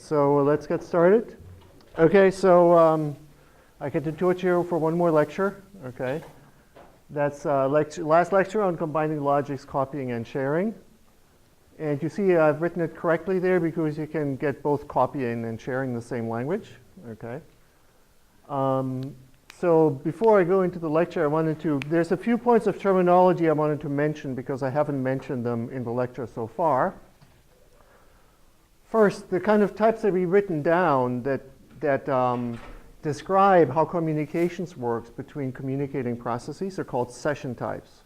So let's get started. Okay, so I get to torture you for one more lecture. Okay, that's last lecture on combining logics, copying, and sharing. And you see I've written it correctly there because you can get both copying and sharing the same language. Okay. So before I go into the lecture, there's a few points of terminology I wanted to mention because I haven't mentioned them in the lecture so far. First, the kind of types that we've written down that describe how communications works between communicating processes are called session types.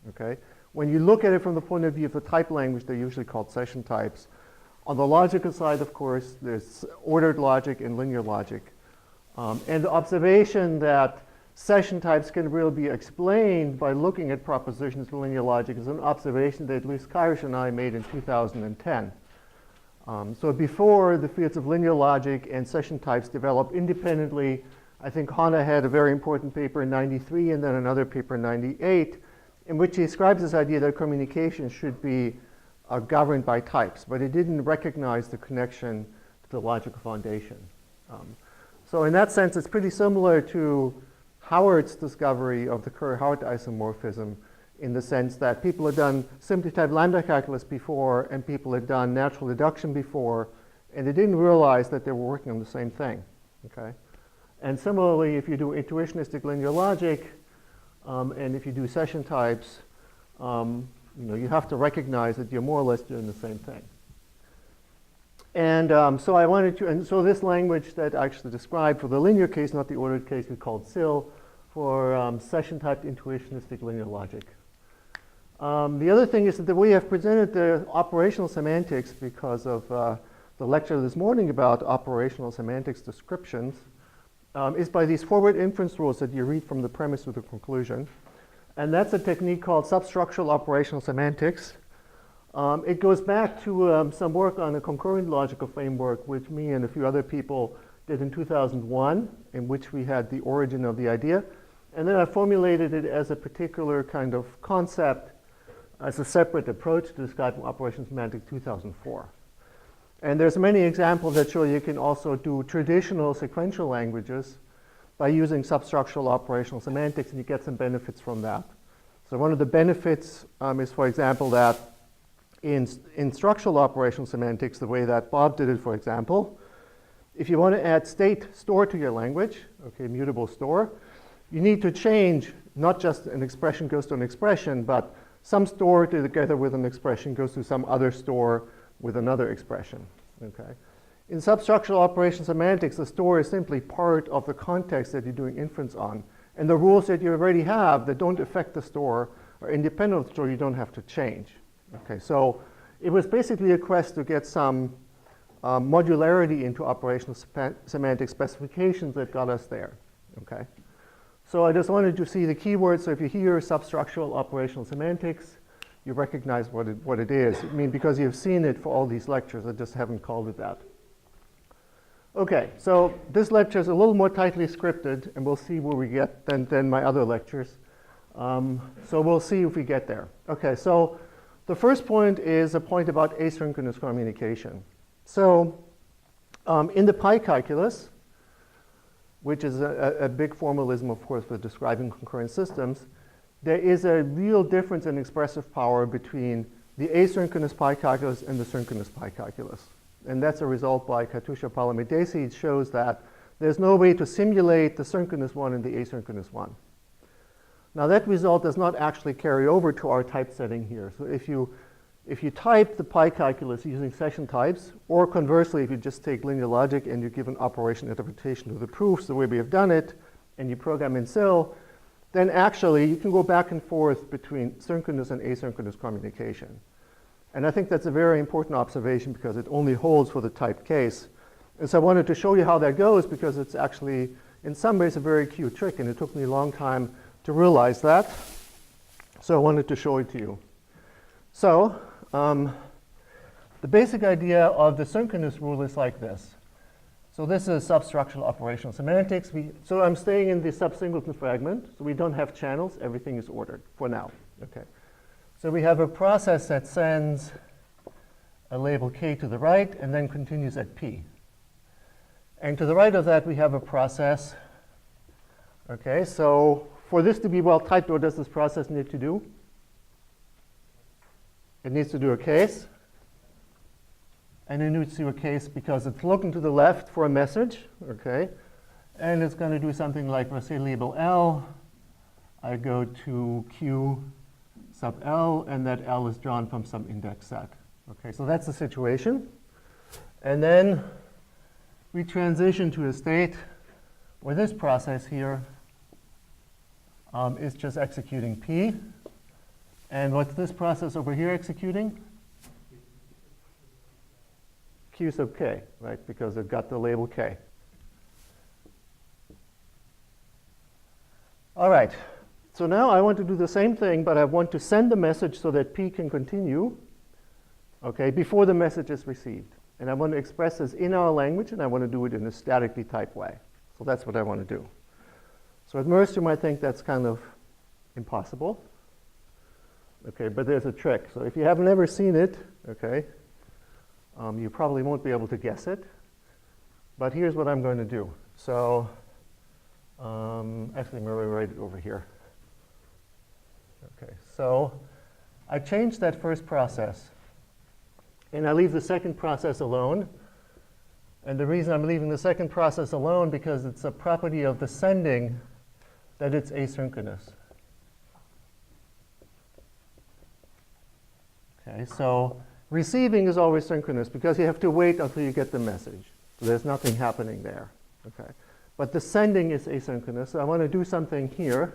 Okay? When you look at it from the point of view of the type language, they're usually called session types. On the logical side, of course, there's ordered logic and linear logic. And the observation that session types can really be explained by looking at propositions in linear logic is an observation that Luis Karish and I made in 2010. So before the fields of linear logic and session types developed independently, I think Hana had a very important paper in '93 and then another paper in '98 in which he describes this idea that communication should be governed by types, but he didn't recognize the connection to the logical foundation. So in that sense, it's pretty similar to Howard's discovery of the Curry-Howard isomorphism in the sense that people had done simply type lambda calculus before and people had done natural deduction before, and they didn't realize that they were working on the same thing. Okay? And similarly, if you do intuitionistic linear logic, and if you do session types, you have to recognize that you're more or less doing the same thing. And so this language that I actually described for the linear case, not the ordered case, we called SIL for session type intuitionistic linear logic. The other thing is that we have presented the operational semantics because of the lecture this morning about operational semantics descriptions is by these forward inference rules that you read from the premise to the conclusion. And that's a technique called substructural operational semantics. It goes back to some work on a concurrent logical framework, which me and a few other people did in 2001, in which we had the origin of the idea. And then I formulated it as a particular kind of concept as a separate approach to describing operational semantics 2004. And there's many examples that show you can also do traditional sequential languages by using substructural operational semantics, and you get some benefits from that. So one of the benefits is, for example, that in structural operational semantics, the way that Bob did it, for example, if you want to add state store to your language, okay, mutable store, you need to change not just an expression goes to an expression, but some store together with an expression goes to some other store with another expression. Okay. In substructural operational semantics, the store is simply part of the context that you're doing inference on. And the rules that you already have that don't affect the store are independent of the store, you don't have to change. Okay, so it was basically a quest to get some modularity into operational semantic specifications that got us there. Okay, so I just wanted to see the keywords. So if you hear substructural operational semantics, you recognize what it is. I mean, because you've seen it for all these lectures, I just haven't called it that. Okay, so this lecture is a little more tightly scripted, and we'll see where we get than my other lectures. So we'll see if we get there. Okay, so the first point is a point about asynchronous communication. So in the pi calculus, which is a big formalism, of course, for describing concurrent systems, there is a real difference in expressive power between the asynchronous pi calculus and the synchronous pi calculus. And that's a result by Katusha Palamidesi. It shows that there's no way to simulate the synchronous one and the asynchronous one. Now that result does not actually carry over to our type setting here. So if you type the pi calculus using session types, or conversely, if you just take linear logic and you give an operation interpretation to the proofs the way we have done it, and you program in SIL, then actually you can go back and forth between synchronous and asynchronous communication. And I think that's a very important observation because it only holds for the typed case. And so I wanted to show you how that goes because it's actually, in some ways, a very cute trick, and it took me a long time to realize that. So I wanted to show it to you. So the basic idea of the synchronous rule is like this. So this is substructural operational semantics. So I'm staying in the subsingleton fragment. So we don't have channels. Everything is ordered for now. Okay. So we have a process that sends a label k to the right and then continues at p. And to the right of that, we have a process. Okay, so for this to be well typed, what does this process need to do? It needs to do a case. And it needs to do a case because it's looking to the left for a message. Okay, and it's going to do something like, let's say, label L. I go to Q sub L, and that L is drawn from some index set. Okay, so that's the situation. And then we transition to a state where this process here is just executing P. And what's this process over here executing? Q sub K, right? Because it got the label K. All right. So now I want to do the same thing, but I want to send the message so that P can continue, okay, before the message is received. And I want to express this in our language, and I want to do it in a statically typed way. So that's what I want to do. So at first, you might think that's kind of impossible. Okay, but there's a trick. So if you have never seen it, okay, you probably won't be able to guess it. But here's what I'm going to do. So actually, I'm going to write it over here. Okay, so I changed that first process. And I leave the second process alone. And the reason I'm leaving the second process alone because it's a property of the sending that it's asynchronous. Okay, so receiving is always synchronous because you have to wait until you get the message. So there's nothing happening there. Okay, but the sending is asynchronous. So I want to do something here.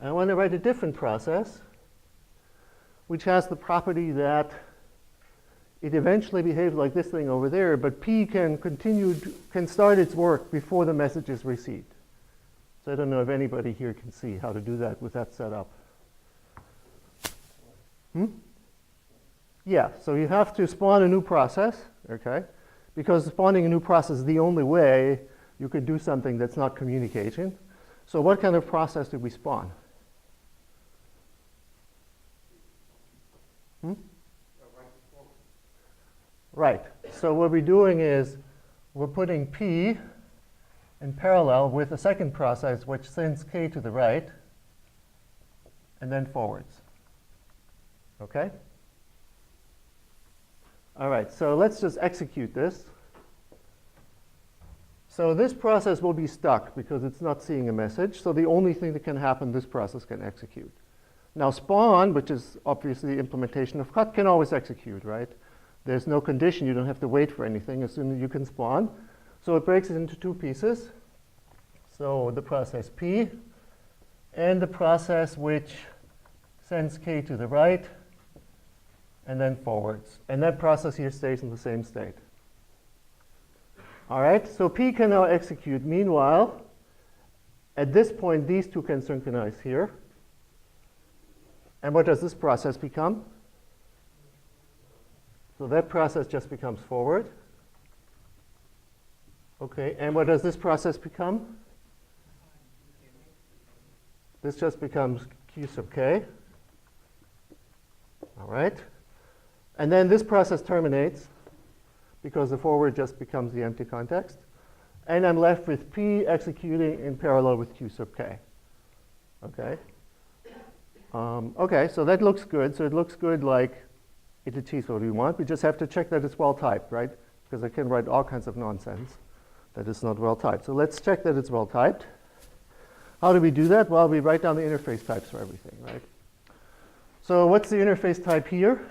I want to write a different process, which has the property that it eventually behaves like this thing over there, but P can can start its work before the message is received. So I don't know if anybody here can see how to do that with that setup. Yeah, so you have to spawn a new process, okay? Because spawning a new process is the only way you could do something that's not communication. So what kind of process did we spawn? Right. So what we're doing is we're putting P in parallel with a second process which sends K to the right and then forwards. Okay? All right, so let's just execute this. So this process will be stuck because it's not seeing a message. So the only thing that can happen, this process can execute. Now spawn, which is obviously the implementation of cut, can always execute, right? There's no condition. You don't have to wait for anything. As soon as you can spawn. So it breaks it into two pieces. So the process P and the process which sends K to the right and then forwards. And that process here stays in the same state. All right, so P can now execute. Meanwhile, at this point, these two can synchronize here. And what does this process become? So that process just becomes forward. Okay, and what does this process become? This just becomes Q sub K. All right. And then this process terminates because the forward just becomes the empty context. And I'm left with P executing in parallel with Q sub K. Okay. Okay, so that looks good. So it looks good like it achieves what we want. We just have to check that it's well typed, right? Because I can write all kinds of nonsense that is not well typed. So let's check that it's well typed. How do we do that? Well, we write down the interface types for everything, right? So what's the interface type here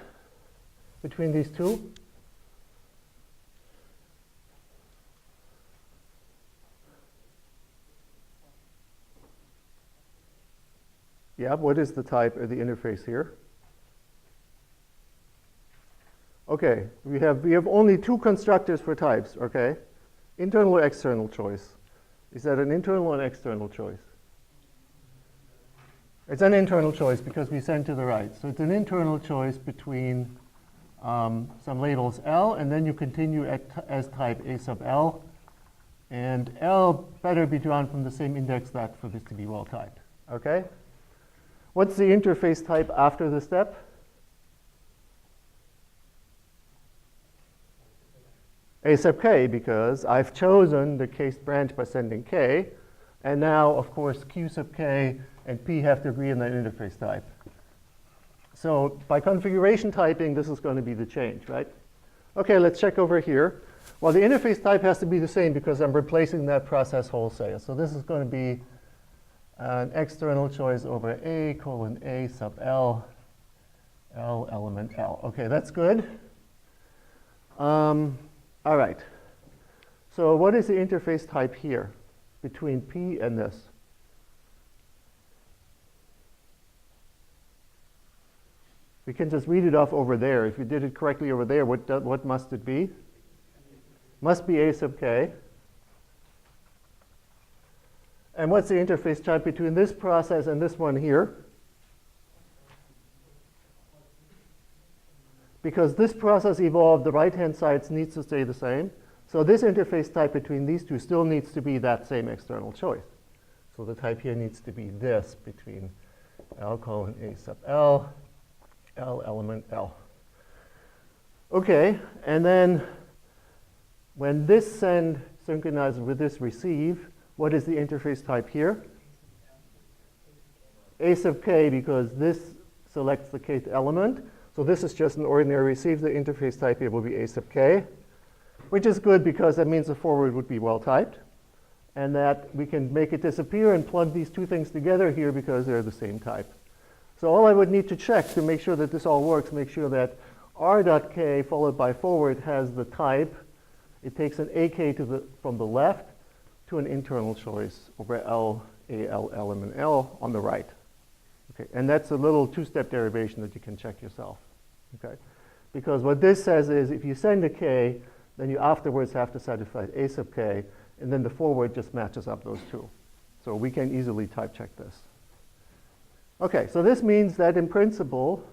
between these two? Yeah, what is the type of the interface here? Okay, we have only two constructors for types, okay? Internal or external choice. Is that an internal or an external choice? It's an internal choice because we send to the right. So it's an internal choice between some labels L, and then you continue as type A sub L. And L better be drawn from the same index that for this to be well typed, okay? What's the interface type after the step? A sub k, because I've chosen the case branch by sending k. And now, of course, Q sub k and P have to agree on that interface type. So by configuration typing, this is going to be the change, right? OK, let's check over here. Well, the interface type has to be the same because I'm replacing that process wholesale. So this is going to be an external choice over A colon A sub L, L element L. OK, that's good. All right. So what is the interface type here between P and this? We can just read it off over there. If you did it correctly over there, what must it be? Must be A sub k. And what's the interface type between this process and this one here? Because this process evolved, the right-hand side needs to stay the same. So this interface type between these two still needs to be that same external choice. So the type here needs to be this between L colon A sub L, L element L. OK, and then when this send synchronizes with this receive, what is the interface type here? A sub k, because this selects the kth element. So this is just an ordinary receive. The interface type here will be A sub k, which is good because that means the forward would be well typed. And that we can make it disappear and plug these two things together here because they're the same type. So all I would need to check to make sure that this all works, make sure that r.k followed by forward has the type. It takes an AK from the left to an internal choice over L, A, L, element L on the right. Okay, and that's a little two-step derivation that you can check yourself. Okay, because what this says is if you send a K, then you afterwards have to satisfy A sub K, and then the forward just matches up those two. So we can easily type check this. Okay, so this means that in principle,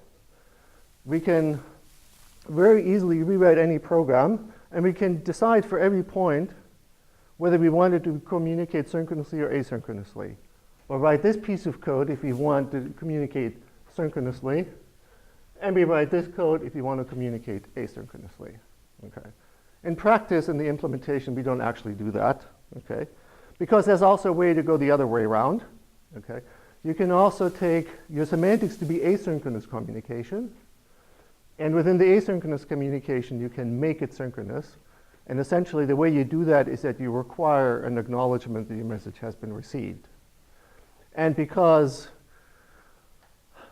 we can very easily rewrite any program, and we can decide for every point whether we wanted to communicate synchronously or asynchronously. We'll write this piece of code if we want to communicate synchronously, and we write this code if you want to communicate asynchronously. Okay. In practice, in the implementation, we don't actually do that, okay? Because there's also a way to go the other way around, okay? You can also take your semantics to be asynchronous communication, and within the asynchronous communication, you can make it synchronous. And essentially, the way you do that is that you require an acknowledgement that your message has been received. And because,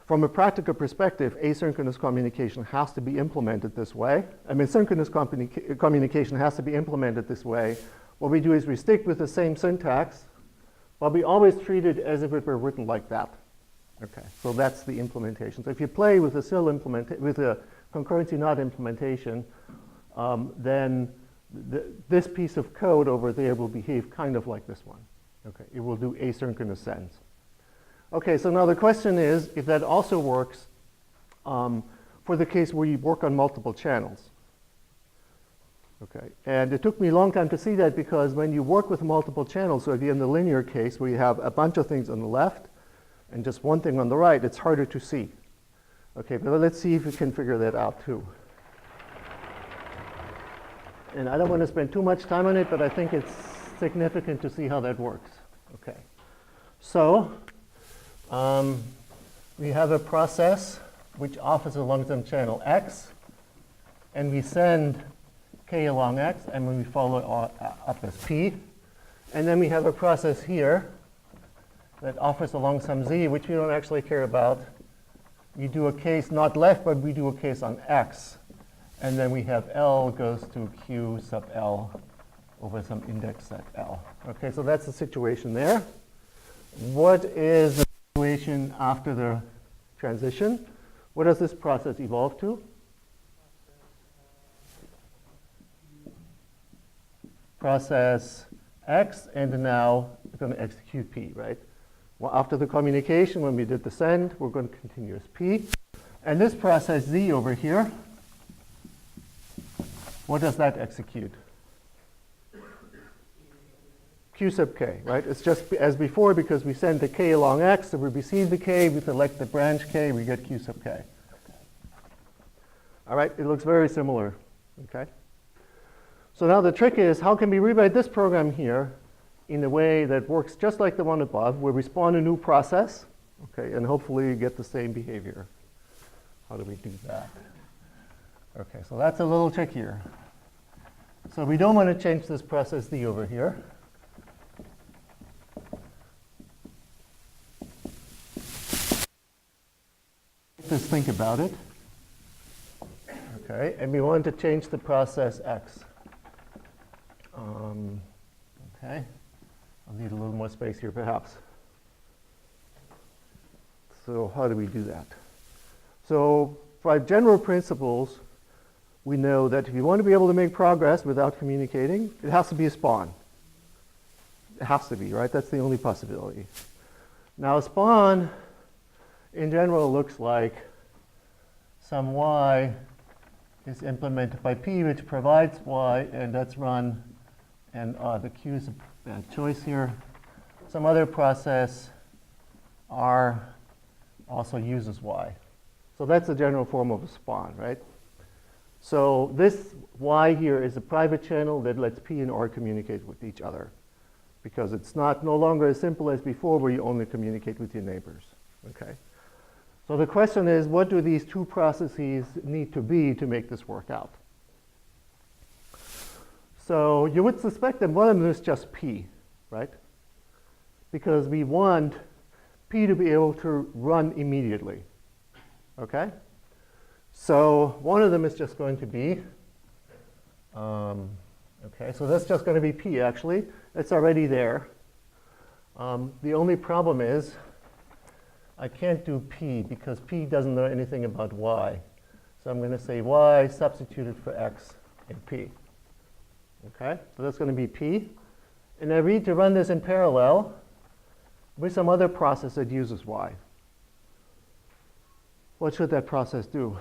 from a practical perspective, asynchronous communication has to be implemented this way. I mean, synchronous communication has to be implemented this way. What we do is we stick with the same syntax, but we always treat it as if it were written like that. Okay, so that's the implementation. So if you play with a concurrency not implementation, then this piece of code over there will behave kind of like this one. Okay, it will do asynchronous sends. Okay, so now the question is if that also works for the case where you work on multiple channels. Okay, and it took me a long time to see that because when you work with multiple channels, so if you're in the linear case where you have a bunch of things on the left and just one thing on the right, it's harder to see. Okay, but let's see if we can figure that out too. And I don't want to spend too much time on it, but I think it's significant to see how that works. Okay, so we have a process which offers along some channel X, and we send K along X, and when we follow up as P. And then we have a process here that offers along some Z, which we don't actually care about. We do a case not left, but we do a case on X. And then we have L goes to Q sub L over some index set L. Okay, so that's the situation there. What is the situation after the transition? What does this process evolve to? Process X, and now we're going to execute P, right? Well, after the communication, when we did the send, we're going to continue as P. And this process Z over here, what does that execute? Q sub K, right? It's just as before because we send the K along X, so we receive the K, we select the branch K, we get Q sub K. All right, it looks very similar, okay? So now the trick is, how can we rewrite this program here in a way that works just like the one above, where we spawn a new process, okay, and hopefully get the same behavior. How do we do that? Okay, so that's a little trickier. So we don't want to change this process D over here. Just think about it. Okay, and we want to change the process X. Okay, I'll need a little more space here perhaps. So how do we do that? So by general principles, we know that if you want to be able to make progress without communicating, it has to be a spawn. It has to be, right? That's the only possibility. Now a spawn, in general, looks like some y is implemented by p, which provides y, and that's run, and the q is a bad choice here. Some other process r also uses y. So that's the general form of a spawn, right? So this y here is a private channel that lets p and r communicate with each other, because it's no longer as simple as before where you only communicate with your neighbors, okay? So the question is, what do these two processes need to be to make this work out? So you would suspect that one of them is just p, right? Because we want p to be able to run immediately, okay? So one of them is just going to be, okay, so that's just going to be p actually. It's already there. The only problem is I can't do p because p doesn't know anything about y. So I'm going to say y substituted for x in p. Okay, so that's going to be p. And I need to run this in parallel with some other process that uses y. What should that process do?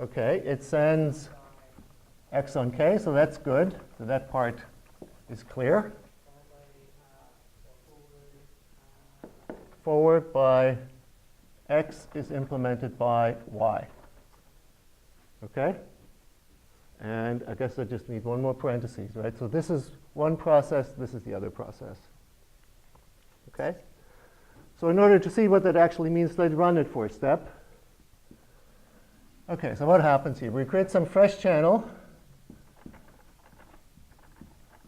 Okay, it sends x on k, so that's good. So that part is clear. Forward by x is implemented by y. Okay? And I guess I just need one more parentheses, right? So this is one process, this is the other process. Okay? So in order to see what that actually means, let's run it for a step. Okay, so what happens here? We create some fresh channel.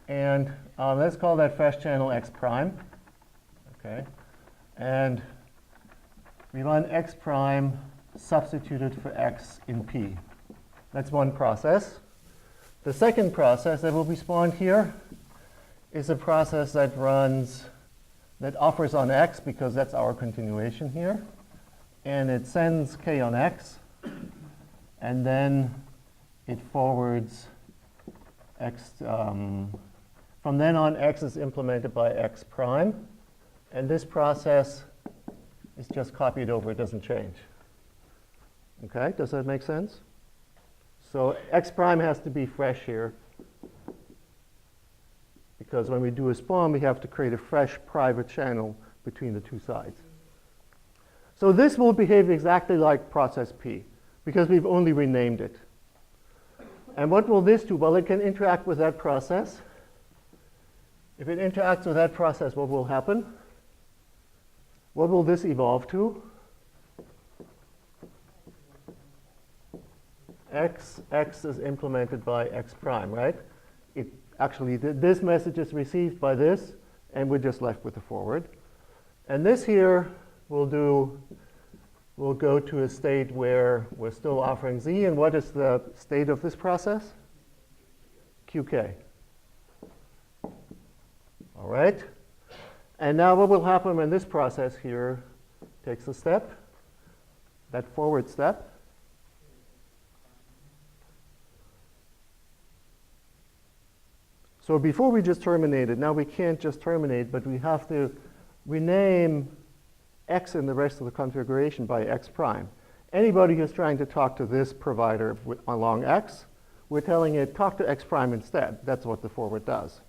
And let's call that fresh channel x prime. Okay? And we run x prime substituted for x in p. That's one process. The second process that will be spawned here is a process that offers on x, because that's our continuation here. And it sends k on x. And then it forwards x. From then on, x is implemented by x prime. And this process is just copied over. It doesn't change. Okay, does that make sense? So x prime has to be fresh here, because when we do a spawn, we have to create a fresh private channel between the two sides. So this will behave exactly like process P, because we've only renamed it. And what will this do? Well, it can interact with that process. If it interacts with that process, what will happen? What will this evolve to? X is implemented by x prime, right? It actually, this message is received by this, and we're just left with the forward. And this here will go to a state where we're still offering z. And what is the state of this process? qk. All right. And now what will happen when this process here takes a step, that forward step? So before we just terminated, now we can't just terminate, but we have to rename x in the rest of the configuration by x prime. Anybody who's trying to talk to this provider along x, we're telling it, talk to x prime instead. That's what the forward does.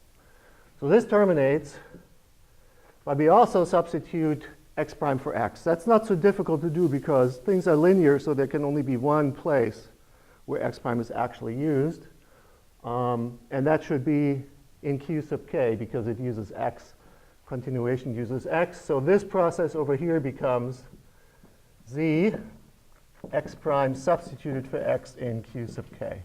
So this terminates, but we also substitute x prime for x. That's not so difficult to do because things are linear, so there can only be one place where x prime is actually used. And that should be in q sub k because it uses x. Continuation uses x. So this process over here becomes z x prime substituted for x in q sub k.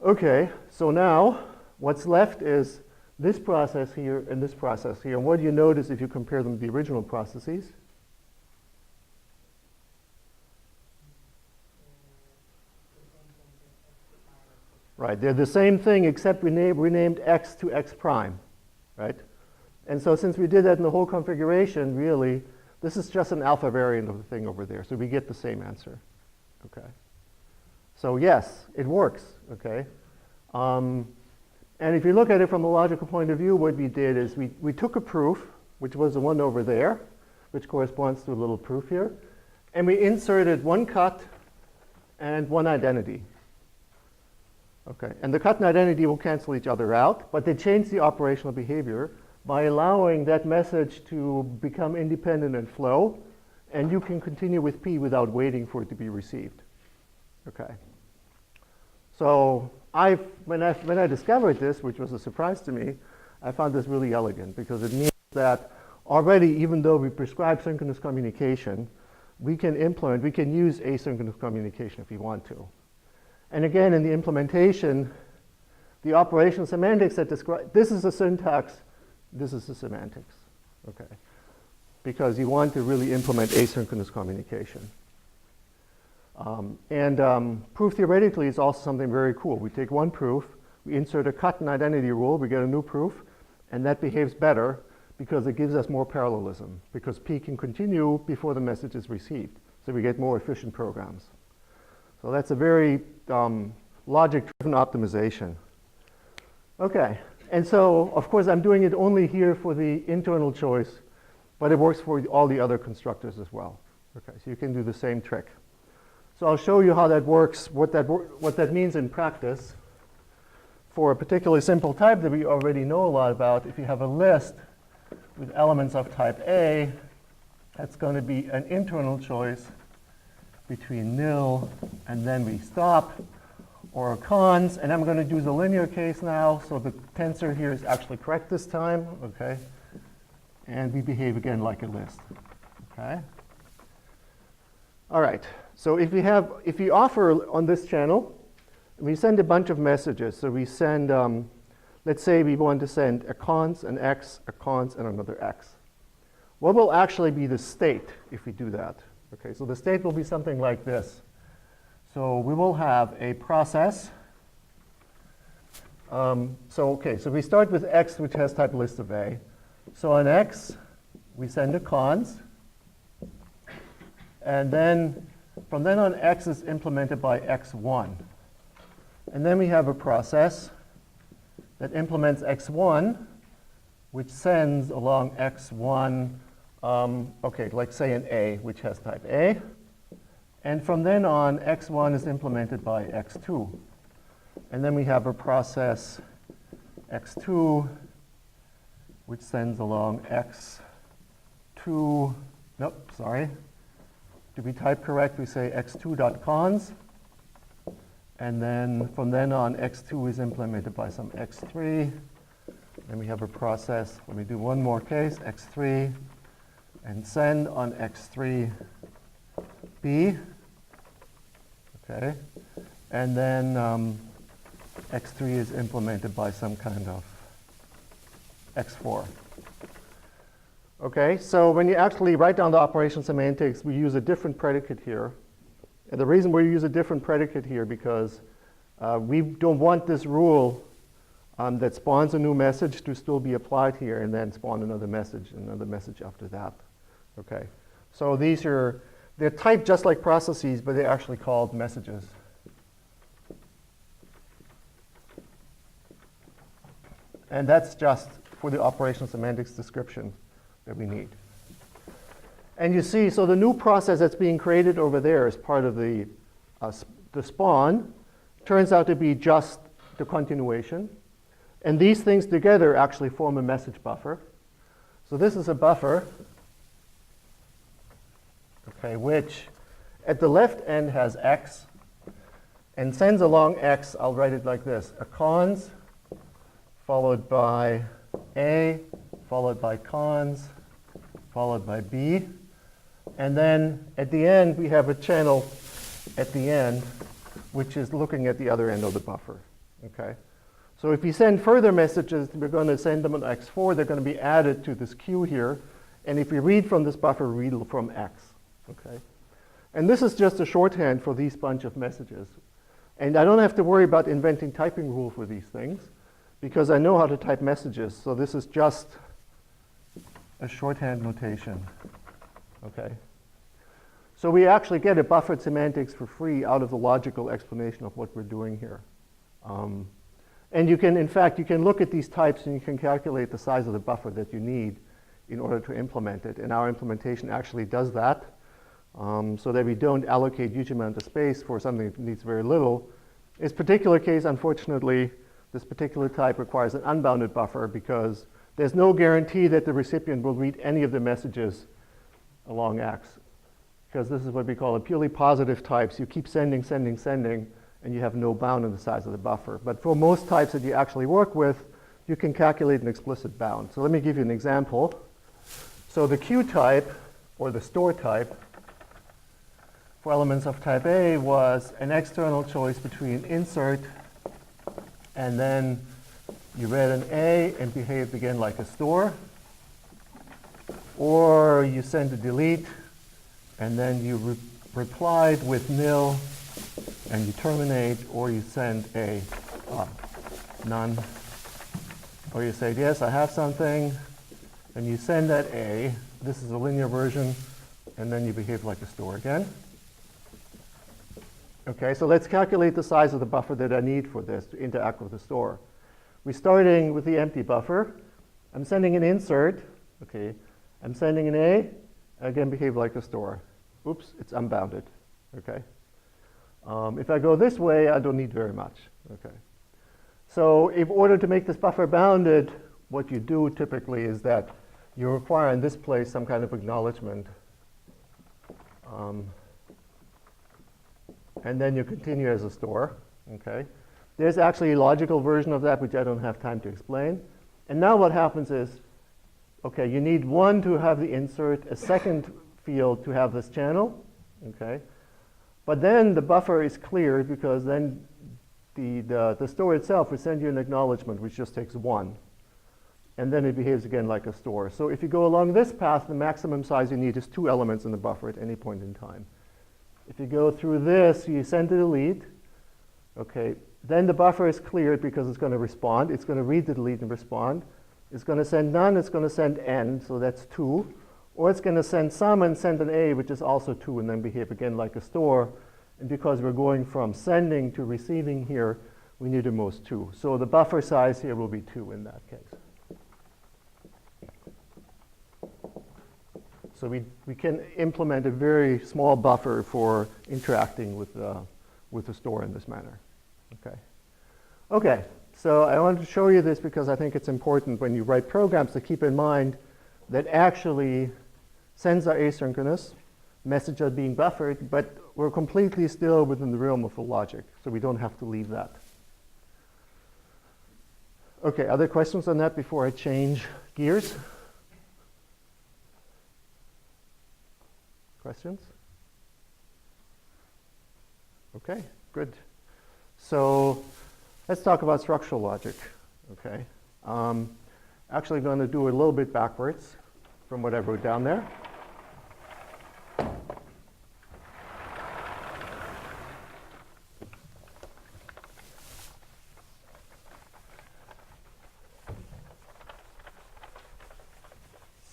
Okay, so now what's left is this process here and this process here. And what do you notice if you compare them to the original processes? Right, they're the same thing except we renamed x to x prime, right? And so since we did that in the whole configuration, really, this is just an alpha variant of the thing over there. So we get the same answer, okay? So yes, it works, okay? And if you look at it from a logical point of view, what we did is we took a proof, which was the one over there, which corresponds to a little proof here, and we inserted one cut and one identity. Okay, and the cut and identity will cancel each other out, but they change the operational behavior by allowing that message to become independent and flow, and you can continue with P without waiting for it to be received. Okay. So when I discovered this, which was a surprise to me, I found this really elegant because it means that already, even though we prescribe synchronous communication, we can use asynchronous communication if we want to. And again, in the implementation, the operational semantics that describe, this is the syntax, this is the semantics, okay? Because you want to really implement asynchronous communication. Proof theoretically is also something very cool. We take one proof, we insert a cut and identity rule, we get a new proof, and that behaves better because it gives us more parallelism, because P can continue before the message is received. So we get more efficient programs. So that's a very logic-driven optimization. Okay, and so of course I'm doing it only here for the internal choice, but it works for all the other constructors as well. Okay, so you can do the same trick. So I'll show you how that works, what that means in practice for a particularly simple type that we already know a lot about. If you have a list with elements of type A, that's going to be an internal choice between nil and then we stop, or cons, and I'm going to do the linear case now, so the tensor here is actually correct this time, okay? And we behave again like a list, okay? All right, so if we offer on this channel, we send a bunch of messages. So we send, let's say we want to send a cons, an x, a cons, and another x. What will actually be the state if we do that? Okay, so the state will be something like this. So we will have a process. So we start with x, which has type list of A. So on x, we send a cons. And then from then on, x is implemented by x1. And then we have a process that implements x1, which sends along x1, like say an A, which has type A. And from then on, x1 is implemented by x2. And then we have a process x2, which sends along x2, nope, sorry. To be type correct, we say x2.cons. And then from then on, x2 is implemented by some x3. Then we have a process, let me do one more case, x3, and send on x3b. Okay. And then x3 is implemented by some kind of x4. Okay, so when you actually write down the operation semantics, we use a different predicate here. And the reason we use a different predicate here because we don't want this rule that spawns a new message to still be applied here and then spawn another message after that. Okay, so they're typed just like processes, but they're actually called messages. And that's just for the operational semantics description that we need. And you see, so the new process that's being created over there as part of the spawn turns out to be just the continuation. And these things together actually form a message buffer. So this is a buffer, okay, which at the left end has x and sends along x. I'll write it like this: a cons followed by a, followed by cons, followed by b. And then at the end, we have a channel at the end, which is looking at the other end of the buffer. Okay? So if you send further messages, we're going to send them on x4. They're going to be added to this queue here. And if we read from this buffer, read from x. Okay? And this is just a shorthand for these bunch of messages. And I don't have to worry about inventing typing rule for these things, because I know how to type messages. So this is just a shorthand notation. Okay? So we actually get a buffered semantics for free out of the logical explanation of what we're doing here. And you can, in fact, you can look at these types and you can calculate the size of the buffer that you need in order to implement it. And our implementation actually does that, so that we don't allocate huge amount of space for something that needs very little. In this particular case, unfortunately, this particular type requires an unbounded buffer because there's no guarantee that the recipient will read any of the messages along x. Because this is what we call a purely positive types. You keep sending, sending, sending, and you have no bound in the size of the buffer. But for most types that you actually work with, you can calculate an explicit bound. So let me give you an example. So the queue type, or the store type, for elements of type A was an external choice between insert and then you read an A and behaved again like a store, or you sent a delete and then you replied with nil and you terminate, or you send a none, or you say, yes, I have something, and you send that A. This is a linear version, and then you behave like a store again. Okay, so let's calculate the size of the buffer that I need for this to interact with the store. We're starting with the empty buffer. I'm sending an insert. Okay, I'm sending an A. Again, behave like a store. Oops, it's unbounded. Okay. If I go this way, I don't need very much. Okay. So in order to make this buffer bounded, what you do typically is that you require in this place some kind of acknowledgement. And then you continue as a store. Okay. There's actually a logical version of that, which I don't have time to explain. And now what happens is, okay, you need one to have the insert, a second field to have this channel. Okay. But then the buffer is cleared because then the store itself will send you an acknowledgement, which just takes one. And then it behaves again like a store. So if you go along this path, the maximum size you need is 2 elements in the buffer at any point in time. If you go through this, you send a delete. Okay, then the buffer is cleared because it's going to respond. It's going to read the delete and respond. It's going to send none. It's going to send n, so that's 2. Or it's going to send some and send an A, which is also 2, and then behave again like a store. And because we're going from sending to receiving here, we need a most 2. So the buffer size here will be 2 in that case. So we can implement a very small buffer for interacting with the store in this manner. Okay. Okay, so I wanted to show you this because I think it's important when you write programs to keep in mind that actually sends are asynchronous, messages are being buffered, but we're completely still within the realm of the logic, so we don't have to leave that. Okay, other questions on that before I change gears? Questions? Okay, good. So let's talk about structural logic. Okay, actually going to do a little bit backwards from what I wrote down there.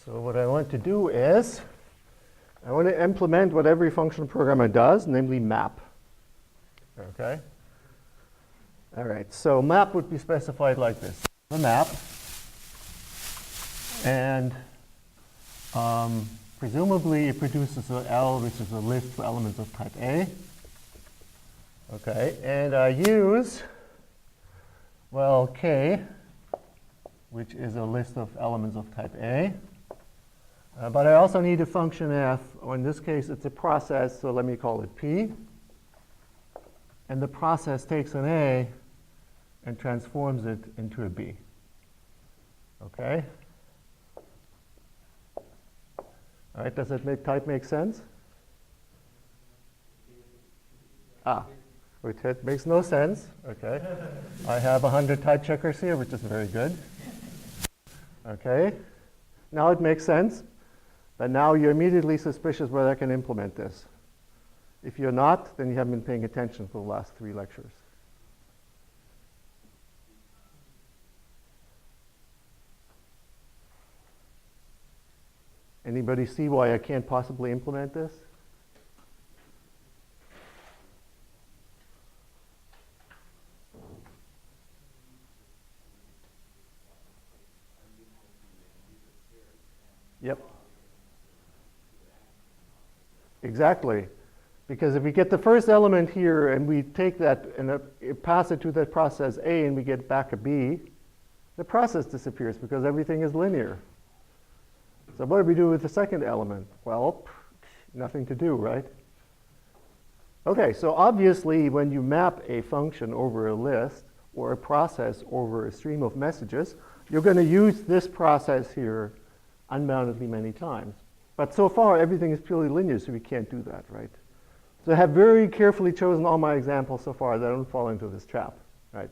So what I want to do is I want to implement what every functional programmer does, namely map. Okay? All right, so map would be specified like this. The map, and presumably it produces an L, which is a list for elements of type A. Okay, and I use, well, K, which is a list of elements of type A. But I also need a function f, or in this case it's a process, so let me call it p. And the process takes an a and transforms it into a b. Okay? All right, does that type make sense? It makes no sense. Okay. I have 100 type checkers here, which is very good. Okay. Now it makes sense. But now you're immediately suspicious whether I can implement this. If you're not, then you haven't been paying attention for the last 3 lectures. Anybody see why I can't possibly implement this? Yep. Exactly. Because if we get the first element here and we take that and pass it to that process A and we get back a B, the process disappears because everything is linear. So what do we do with the second element? Well, nothing to do, right? Okay, so obviously when you map a function over a list or a process over a stream of messages, you're going to use this process here unboundedly many times. But so far, everything is purely linear, so we can't do that, right? So I have very carefully chosen all my examples so far that I don't fall into this trap, right?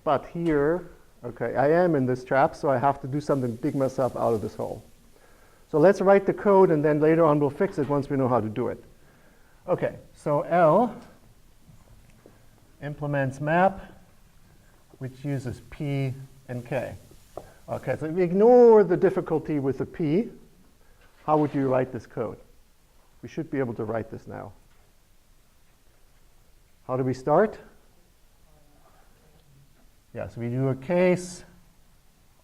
But here, okay, I am in this trap, so I have to do something to dig myself out of this hole. So let's write the code, and then later on we'll fix it once we know how to do it. Okay, so L implements map, which uses P and K. Okay, so if we ignore the difficulty with the P, how would you write this code? We should be able to write this now. How do we start? Yeah, so we do a case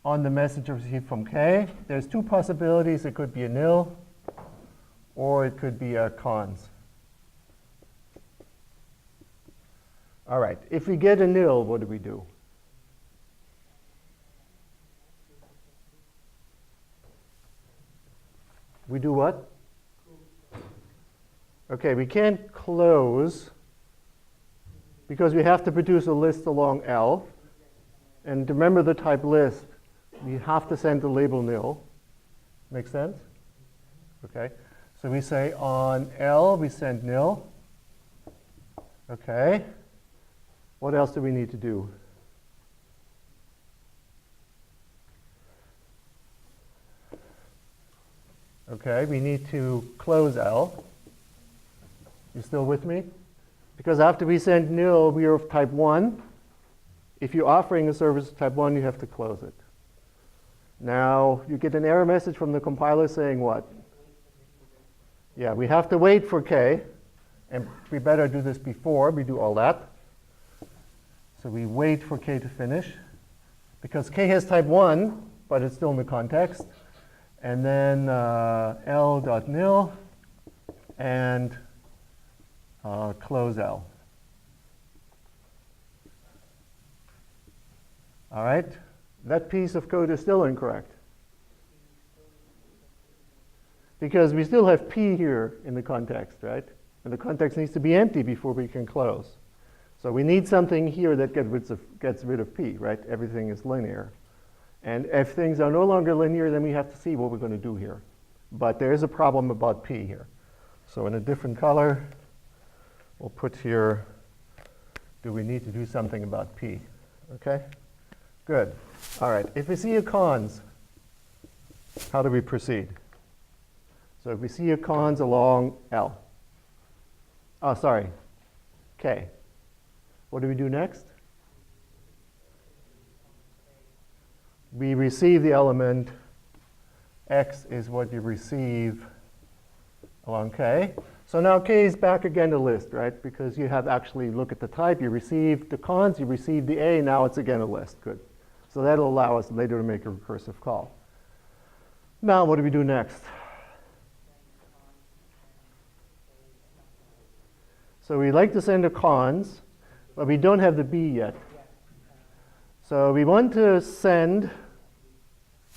on the message received from K. There's 2 possibilities. It could be a nil, or it could be a cons. All right, if we get a nil, what do we do? We do what? Okay, we can't close because we have to produce a list along L. And to remember the type list, we have to send the label nil. Make sense? Okay, so we say on L, we send nil. Okay, what else do we need to do? Okay, we need to close L. You still with me? Because after we send nil, we are of type 1. If you're offering a service of type 1, you have to close it. Now, you get an error message from the compiler saying what? Yeah, we have to wait for K. And we better do this before we do all that. So we wait for K to finish. Because K has type 1, but it's still in the context. And then L.nil and close L. All right, that piece of code is still incorrect. Because we still have P here in the context, right? And the context needs to be empty before we can close. So we need something here that gets rid of P, right? Everything is linear. And if things are no longer linear, then we have to see what we're going to do here. But there is a problem about P here. So in a different color, we'll put here, do we need to do something about P? Okay? Good. All right. If we see a cons, how do we proceed? So if we see a cons along L. Oh, sorry. K. What do we do next? We receive the element. X is what you receive along K. So now K is back again to list, right? Because you have actually look at the type. You received the cons. You received the A. Now it's again a list. Good. So that'll allow us later to make a recursive call. Now what do we do next? So we like to send a cons, but we don't have the B yet. So we want to send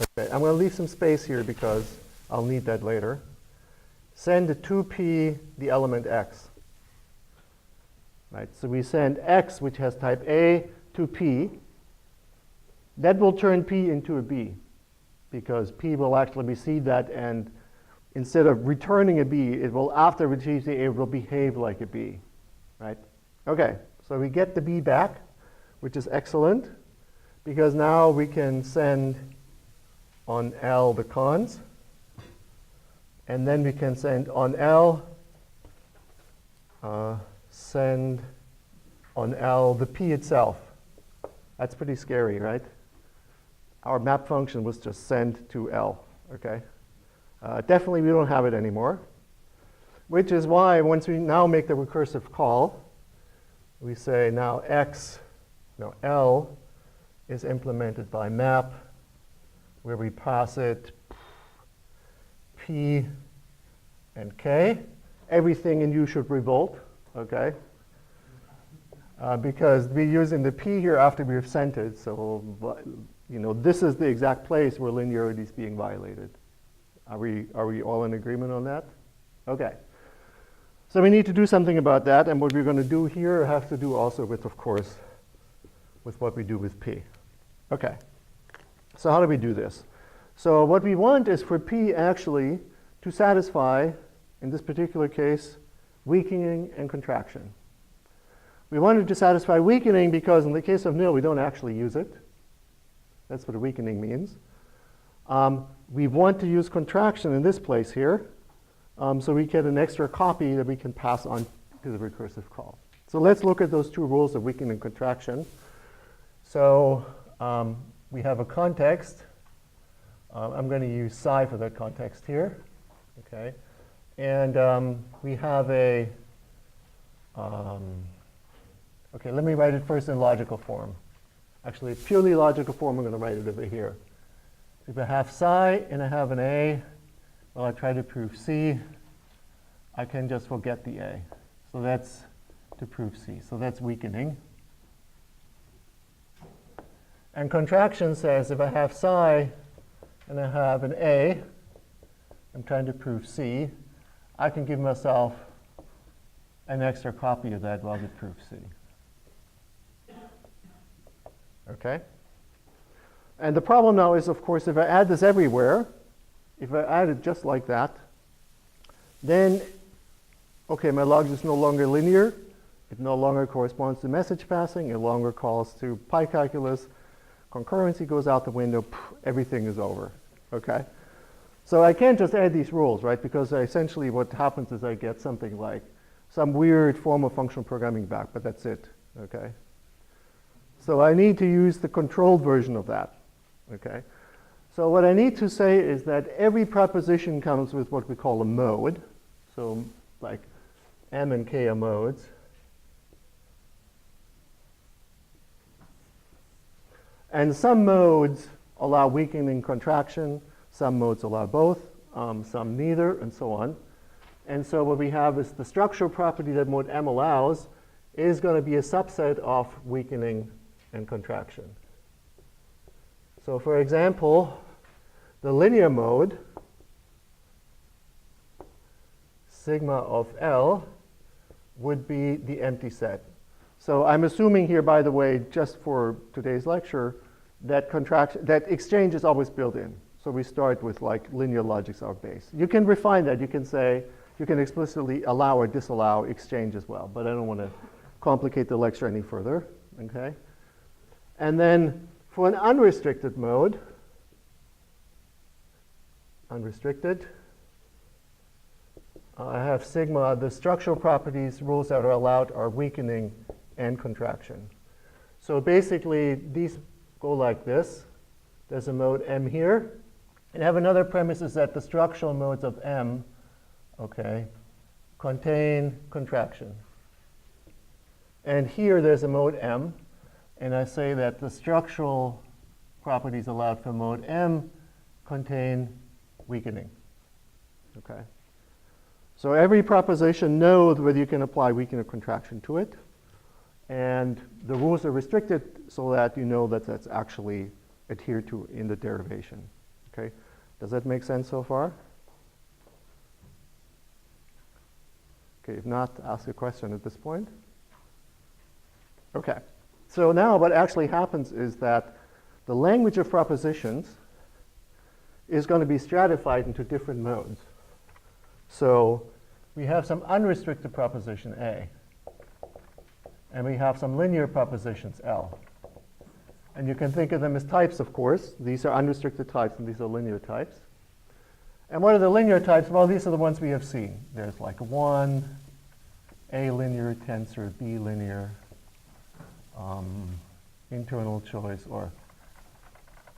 Okay, I'm going to leave some space here because I'll need that later. Send to P the element x. Right, so we send x, which has type A, to P. That will turn P into a B, because P will actually receive that, and instead of returning a B, it will, after it receives the A, it will behave like a B. Right? Okay, so we get the B back, which is excellent, because now we can send on L the cons, and then we can send on L, send on L the P itself. That's pretty scary, right? Our map function was just send to L, okay? Definitely we don't have it anymore, which is why once we now make the recursive call, we say now L is implemented by map, where we pass it P and K. Everything in U should revolt, okay? Because we're using the P here after we've sent it, so this is the exact place where linearity is being violated. Are we all in agreement on that? Okay. So we need to do something about that, and what we're going to do here has to do also with, of course, with what we do with P. Okay. So how do we do this? So what we want is for P actually to satisfy, in this particular case, weakening and contraction. We wanted to satisfy weakening because in the case of nil, we don't actually use it. That's what a weakening means. We want to use contraction in this place here, so we get an extra copy that we can pass on to the recursive call. So let's look at those two rules of weakening and contraction. So we have a context. I'm going to use psi for that context here. Okay, and we have a. Okay, let me write it first in logical form. Actually, purely logical form, I'm going to write it over here. If I have psi and I have an A, well, I try to prove C, I can just forget the A. So that's to prove C. So that's weakening. And contraction says if I have psi and I have an A, I'm trying to prove C, I can give myself an extra copy of that while I prove C. Okay? And the problem now is, of course, if I add this everywhere, if I add it just like that, then, okay, my log is no longer linear. It no longer corresponds to message passing. It no longer calls to pi calculus. Concurrency goes out the window. Everything is over. Okay? So I can't just add these rules, right? Because essentially what happens is I get something like some weird form of functional programming back, but that's it. Okay? So I need to use the controlled version of that. Okay? So what I need to say is that every proposition comes with what we call a mode. So like M and K are modes. And some modes allow weakening and contraction. Some modes allow both. Some neither, and so on. And so what we have is the structural property that mode M allows is going to be a subset of weakening and contraction. So for example, the linear mode, sigma of L, would be the empty set. So I'm assuming here, by the way, just for today's lecture, that exchange is always built in. So we start with like linear logic's our base. You can refine that. You can say, you can explicitly allow or disallow exchange as well, but I don't want to complicate the lecture any further. Okay? And then for an unrestricted mode, unrestricted, I have sigma. The structural properties rules that are allowed are weakening and contraction. So basically, these go like this. There's a mode M here. And I have another premise is that the structural modes of M, okay, contain contraction. And here there's a mode M. And I say that the structural properties allowed for mode M contain weakening. Okay? So every proposition knows whether you can apply weakening or contraction to it. And the rules are restricted so that you know that that's actually adhered to in the derivation. Okay, does that make sense so far? Okay, if not, ask a question at this point. Okay, so now what actually happens is that the language of propositions is going to be stratified into different modes. So we have some unrestricted proposition A, and we have some linear propositions L. And you can think of them as types, of course. These are unrestricted types, and these are linear types. And what are the linear types? Well, these are the ones we have seen. There's like 1, A linear tensor, B linear, internal choice, or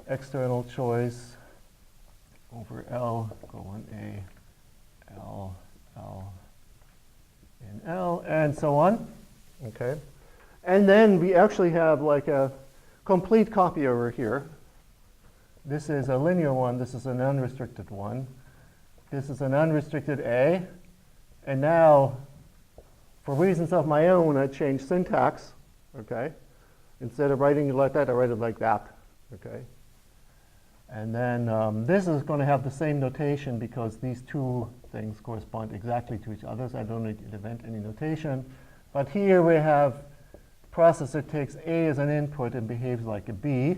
external choice over L, go on A, L, L, and L, and so on. Okay. And then we actually have like a complete copy over here. This is a linear one. This is an unrestricted one. This is an unrestricted A. And now, for reasons of my own, I changed syntax. Okay. Instead of writing it like that, I write it like that. Okay. And then this is going to have the same notation because these two things correspond exactly to each other. So I don't need to invent any notation. But here we have processor takes A as an input and behaves like a B.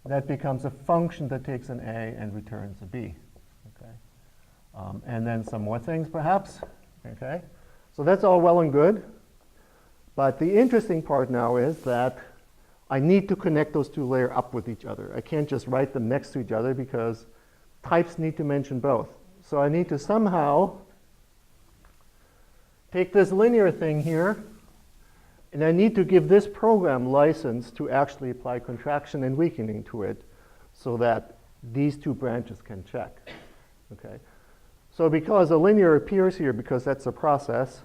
That becomes a function that takes an A and returns a B. Okay. And then some more things, perhaps. Okay. So that's all well and good. But the interesting part now is that I need to connect those two layers up with each other. I can't just write them next to each other because types need to mention both. So I need to somehow take this linear thing here, and I need to give this program license to actually apply contraction and weakening to it so that these two branches can check. Okay. So because a linear appears here, because that's a process,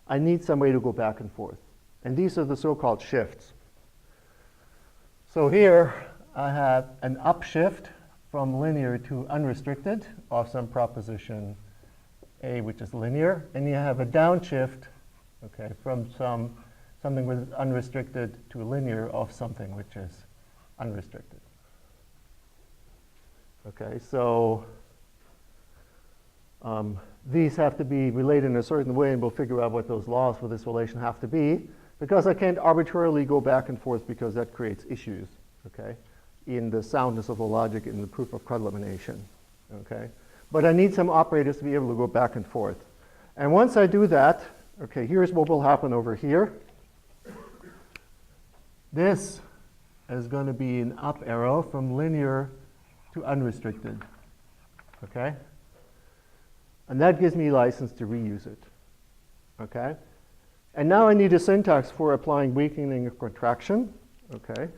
I need some way to go back and forth. And these are the so-called shifts. So here I have an upshift from linear to unrestricted of some proposition A, which is linear. And you have a downshift, okay, from something with unrestricted to linear of something which is unrestricted. Okay, so these have to be related in a certain way, and we'll figure out what those laws for this relation have to be, because I can't arbitrarily go back and forth because that creates issues, okay, in the soundness of the logic in the proof of crud elimination, okay? But I need some operators to be able to go back and forth. And once I do that, okay, here's what will happen over here. This is going to be an up arrow from linear to unrestricted, okay? And that gives me license to reuse it, okay? And now I need a syntax for applying weakening or contraction, okay?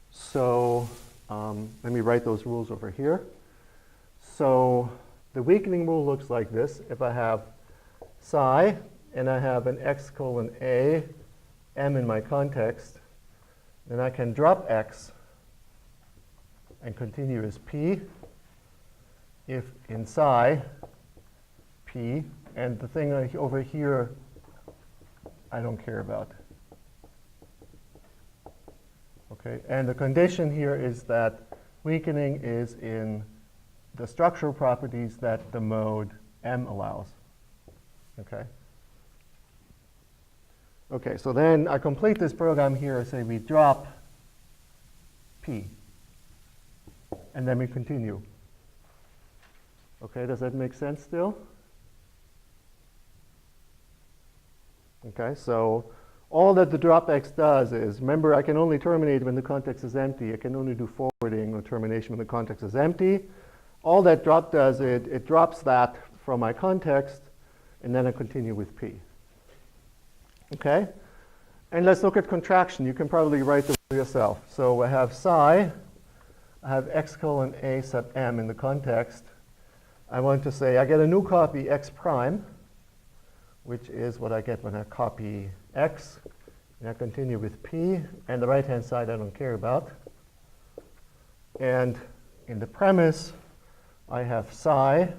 So let me write those rules over here. So the weakening rule looks like this. If I have psi and I have an x colon a, m in my context, then I can drop x and continue as p if in psi p, and the thing over here I don't care about. Okay, and the condition here is that weakening is in the structural properties that the mode M allows. Okay. Okay, so then I complete this program here and say we drop P, and then we continue. Okay, does that make sense still? Okay, so all that the drop X does is, remember, I can only terminate when the context is empty. I can only do forwarding or termination when the context is empty. All that drop does, it drops that from my context, and then I continue with P. Okay? And let's look at contraction. You can probably write this for yourself. So I have psi. I have x colon a sub m in the context. I want to say I get a new copy x prime, which is what I get when I copy x. And I continue with p. And the right-hand side I don't care about. And in the premise, I have psi.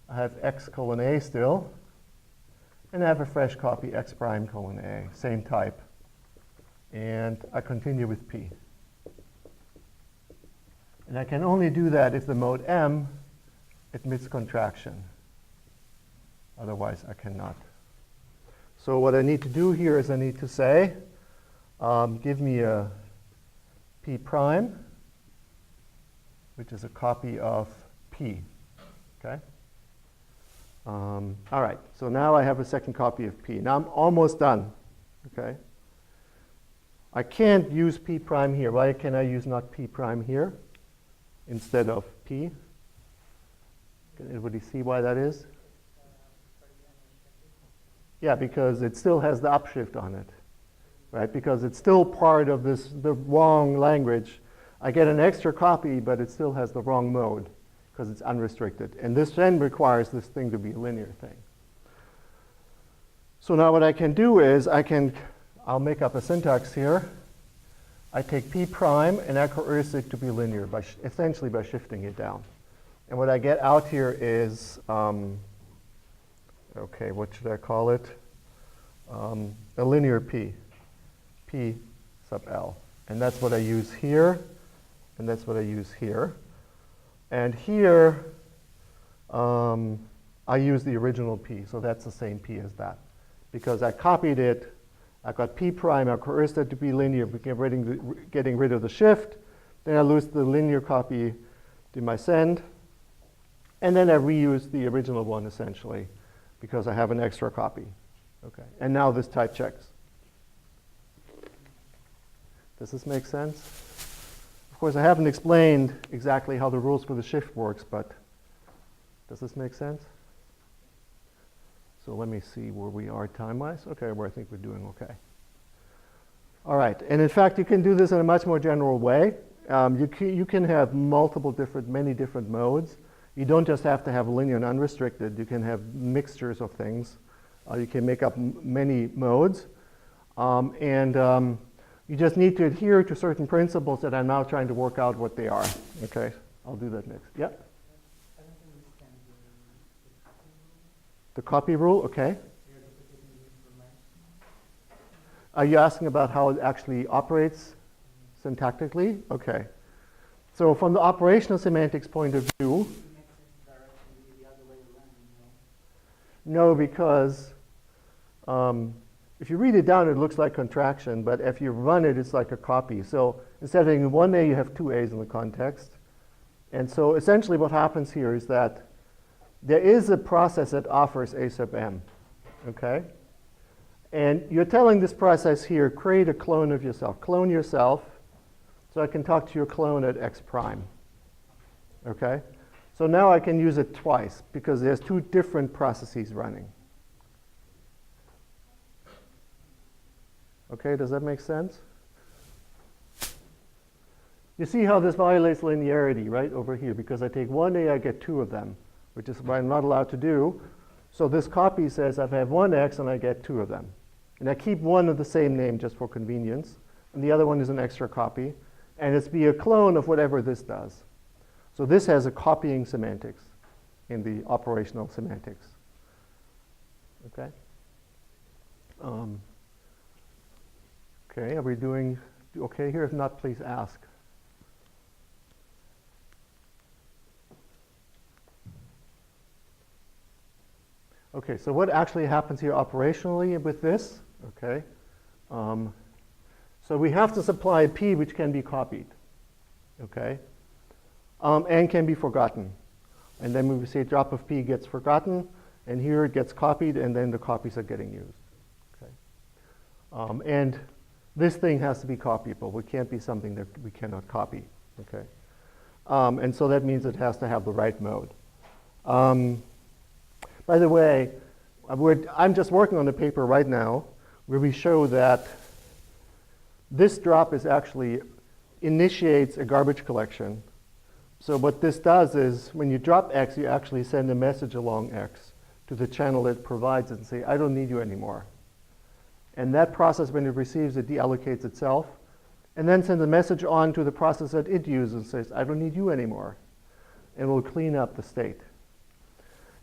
I have x colon a still. And I have a fresh copy x prime colon a, same type. And I continue with p. And I can only do that if the mode M admits contraction. Otherwise, I cannot. So what I need to do here is I need to say, give me a P prime, which is a copy of P. Okay? All right, so now I have a second copy of P. Now I'm almost done. Okay? I can't use P prime here. Why can I use not P prime here instead of P? Can anybody see why that is? Yeah, because it still has the upshift on it, right? Because it's still part of the wrong language. I get an extra copy, but it still has the wrong mode because it's unrestricted. And this then requires this thing to be a linear thing. So now what I can do is I'll make up a syntax here. I take P prime and I coerce it to be linear, essentially by shifting it down. And what I get out here is, okay, what should I call it? A linear P, P sub L. And that's what I use here, and that's what I use here. And here, I use the original P, so that's the same P as that. Because I copied it, I got P prime, I coerced it to be linear, getting rid of the shift. Then I lose the linear copy to my send. And then I reuse the original one, essentially, because I have an extra copy. Okay. And now this type checks. Does this make sense? Of course, I haven't explained exactly how the rules for the shift works, but does this make sense? So let me see where we are time-wise. Okay, I think we're doing okay. All right, and in fact, you can do this in a much more general way. You can have many different modes. You don't just have to have linear and unrestricted. You can have mixtures of things. You can make up many modes. You just need to adhere to certain principles that I'm now trying to work out what they are. Okay, I'll do that next. Yeah? The copy rule, okay. Are you asking about how it actually operates syntactically? Okay. So from the operational semantics point of view, no, because if you read it down, it looks like contraction, but if you run it, it's like a copy. So instead of having one A, you have two A's in the context. And so essentially what happens here is that there is a process that offers A sub M, okay? And you're telling this process here, create a clone of yourself. Clone yourself so I can talk to your clone at X prime, okay? So now I can use it twice because there's two different processes running. Okay, does that make sense? You see how this violates linearity, right, over here? Because I take one A, I get two of them, which is what I'm not allowed to do. So this copy says I have one X and I get two of them. And I keep one of the same name just for convenience. And the other one is an extra copy. And it's be a clone of whatever this does. So this has a copying semantics in the operational semantics. Okay? Okay, are we doing okay here? If not, please ask. Okay, so what actually happens here operationally with this? Okay, so we have to supply a P which can be copied, okay, and can be forgotten. And then we say drop of P gets forgotten, and here it gets copied, and then the copies are getting used. Okay, and this thing has to be copyable. It can't be something that we cannot copy. Okay, and so that means it has to have the right mode. By the way, I'm just working on a paper right now where we show that this drop is actually initiates a garbage collection. So what this does is when you drop X, you actually send a message along X to the channel that provides it and say, I don't need you anymore. And that process, when it receives it, deallocates itself and then sends a message on to the process that it uses and says, I don't need you anymore. And will clean up the state.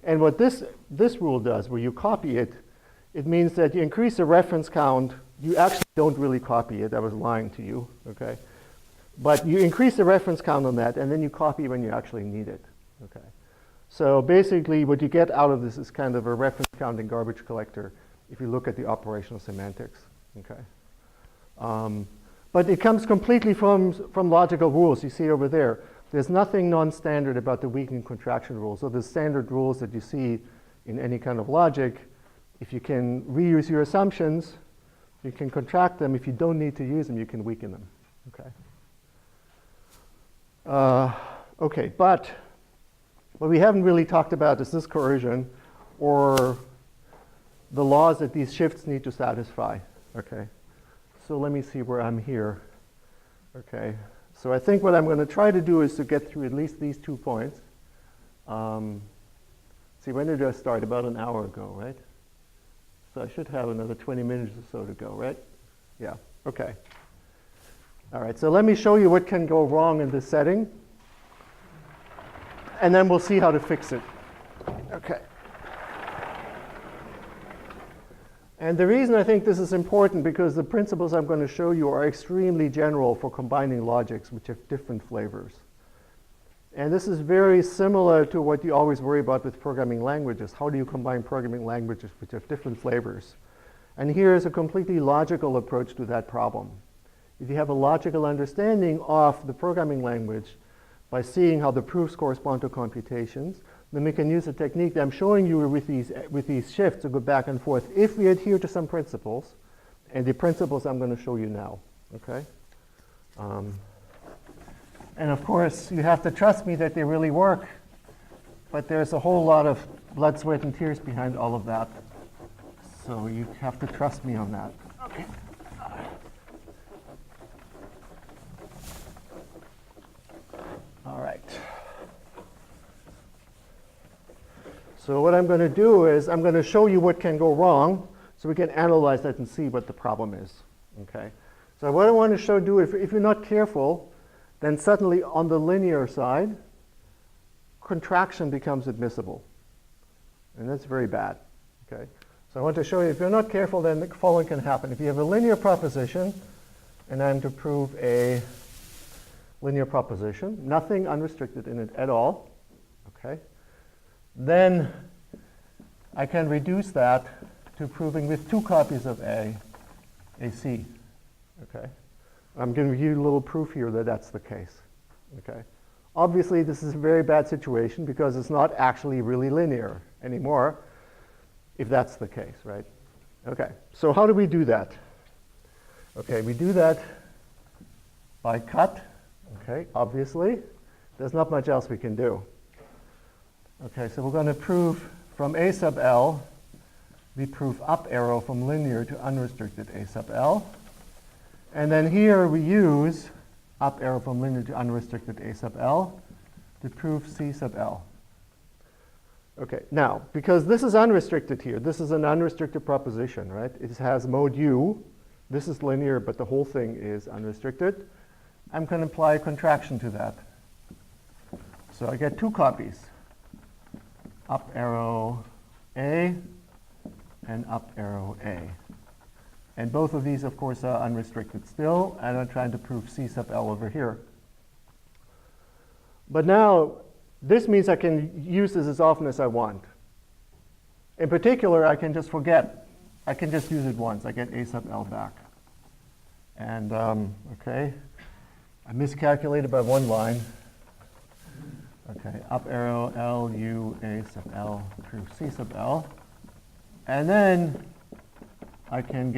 And what this rule does, where you copy it, it means that you increase the reference count. You actually don't really copy it. I was lying to you, okay? But you increase the reference count on that, and then you copy when you actually need it. Okay. So basically, what you get out of this is kind of a reference counting garbage collector if you look at the operational semantics. Okay. But it comes completely from logical rules. You see over there, there's nothing non-standard about the weak and contraction rules. So the standard rules that you see in any kind of logic, if you can reuse your assumptions, you can contract them. If you don't need to use them, you can weaken them. Okay. Okay, but what we haven't really talked about is this coercion or the laws that these shifts need to satisfy. Okay. So let me see where I'm here. Okay. So I think what I'm going to try to do is to get through at least these 2 points. See, when did I start? About an hour ago, right? So I should have another 20 minutes or so to go, right? Yeah. Okay. All right. So let me show you what can go wrong in this setting. And then we'll see how to fix it. Okay. And the reason I think this is important because the principles I'm going to show you are extremely general for combining logics which have different flavors. And this is very similar to what you always worry about with programming languages. How do you combine programming languages which have different flavors? And here is a completely logical approach to that problem. If you have a logical understanding of the programming language by seeing how the proofs correspond to computations, then we can use a technique that I'm showing you with these shifts to go back and forth if we adhere to some principles, and the principles I'm going to show you now. Okay? And of course, you have to trust me that they really work, but there's a whole lot of blood, sweat, and tears behind all of that. So you have to trust me on that. Okay. All right. So what I'm going to do is I'm going to show you what can go wrong so we can analyze that and see what the problem is. Okay. So what I want to do, if you're not careful, then suddenly on the linear side, contraction becomes admissible. And that's very bad. Okay. So I want to show you, if you're not careful, then the following can happen. If you have a linear proposition, and I'm to prove a linear proposition, nothing unrestricted in it at all, okay, then I can reduce that to proving with 2 copies of A, C. Okay. I'm going to give you a little proof here that that's the case. Okay. Obviously, this is a very bad situation because it's not actually really linear anymore, if that's the case, right? Okay. So how do we do that? Okay, we do that by cut. Okay, obviously. There's not much else we can do. Okay, so we're going to prove from A sub L, we prove up arrow from linear to unrestricted A sub L. And then here we use up arrow from linear to unrestricted A sub L to prove C sub L. Okay, now, because this is unrestricted here, this is an unrestricted proposition, right? It has mode U. This is linear, but the whole thing is unrestricted. I'm going to apply a contraction to that. So I get 2 copies. Up arrow A and up arrow A. And both of these, of course, are unrestricted still, and I'm trying to prove C sub L over here. But now, this means I can use this as often as I want. In particular, I can just forget. I can just use it once. I get A sub L back. And, okay, I miscalculated by 1 line. Okay, up arrow L, U, A sub L, prove C sub L. And then I can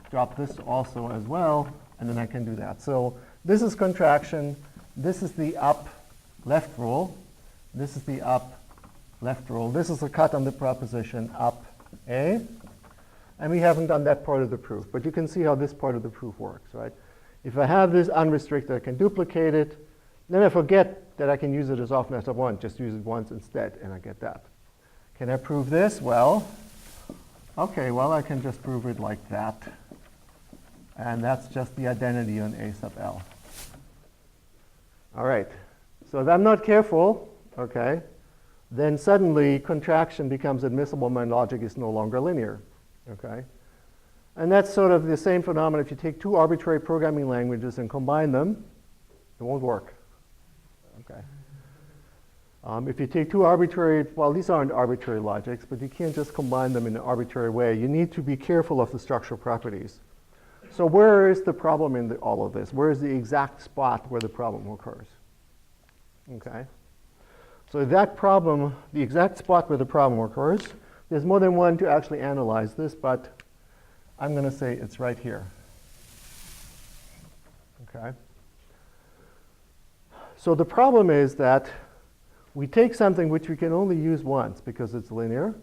drop this also as well, and then I can do that. So this is contraction. This is the up left rule. This is the up left rule. This is a cut on the proposition up A. And we haven't done that part of the proof. But you can see how this part of the proof works, right? If I have this unrestricted, I can duplicate it. Then I forget that I can use it as often as I want. Just use it once instead, and I get that. Can I prove this? Well, okay, well, I can just prove it like that. And that's just the identity on A sub L. All right. So if I'm not careful, okay, then suddenly contraction becomes admissible. My logic is no longer linear. Okay? And that's sort of the same phenomenon if you take 2 arbitrary programming languages and combine them. It won't work. Okay. If you take two arbitrary, well, these aren't arbitrary logics, but you can't just combine them in an arbitrary way. You need to be careful of the structural properties. So where is the problem in all of this? Where is the exact spot where the problem occurs? Okay. So that problem, the exact spot where the problem occurs, there's more than one to actually analyze this, but I'm going to say it's right here. Okay. So the problem is that we take something which we can only use once because it's linear,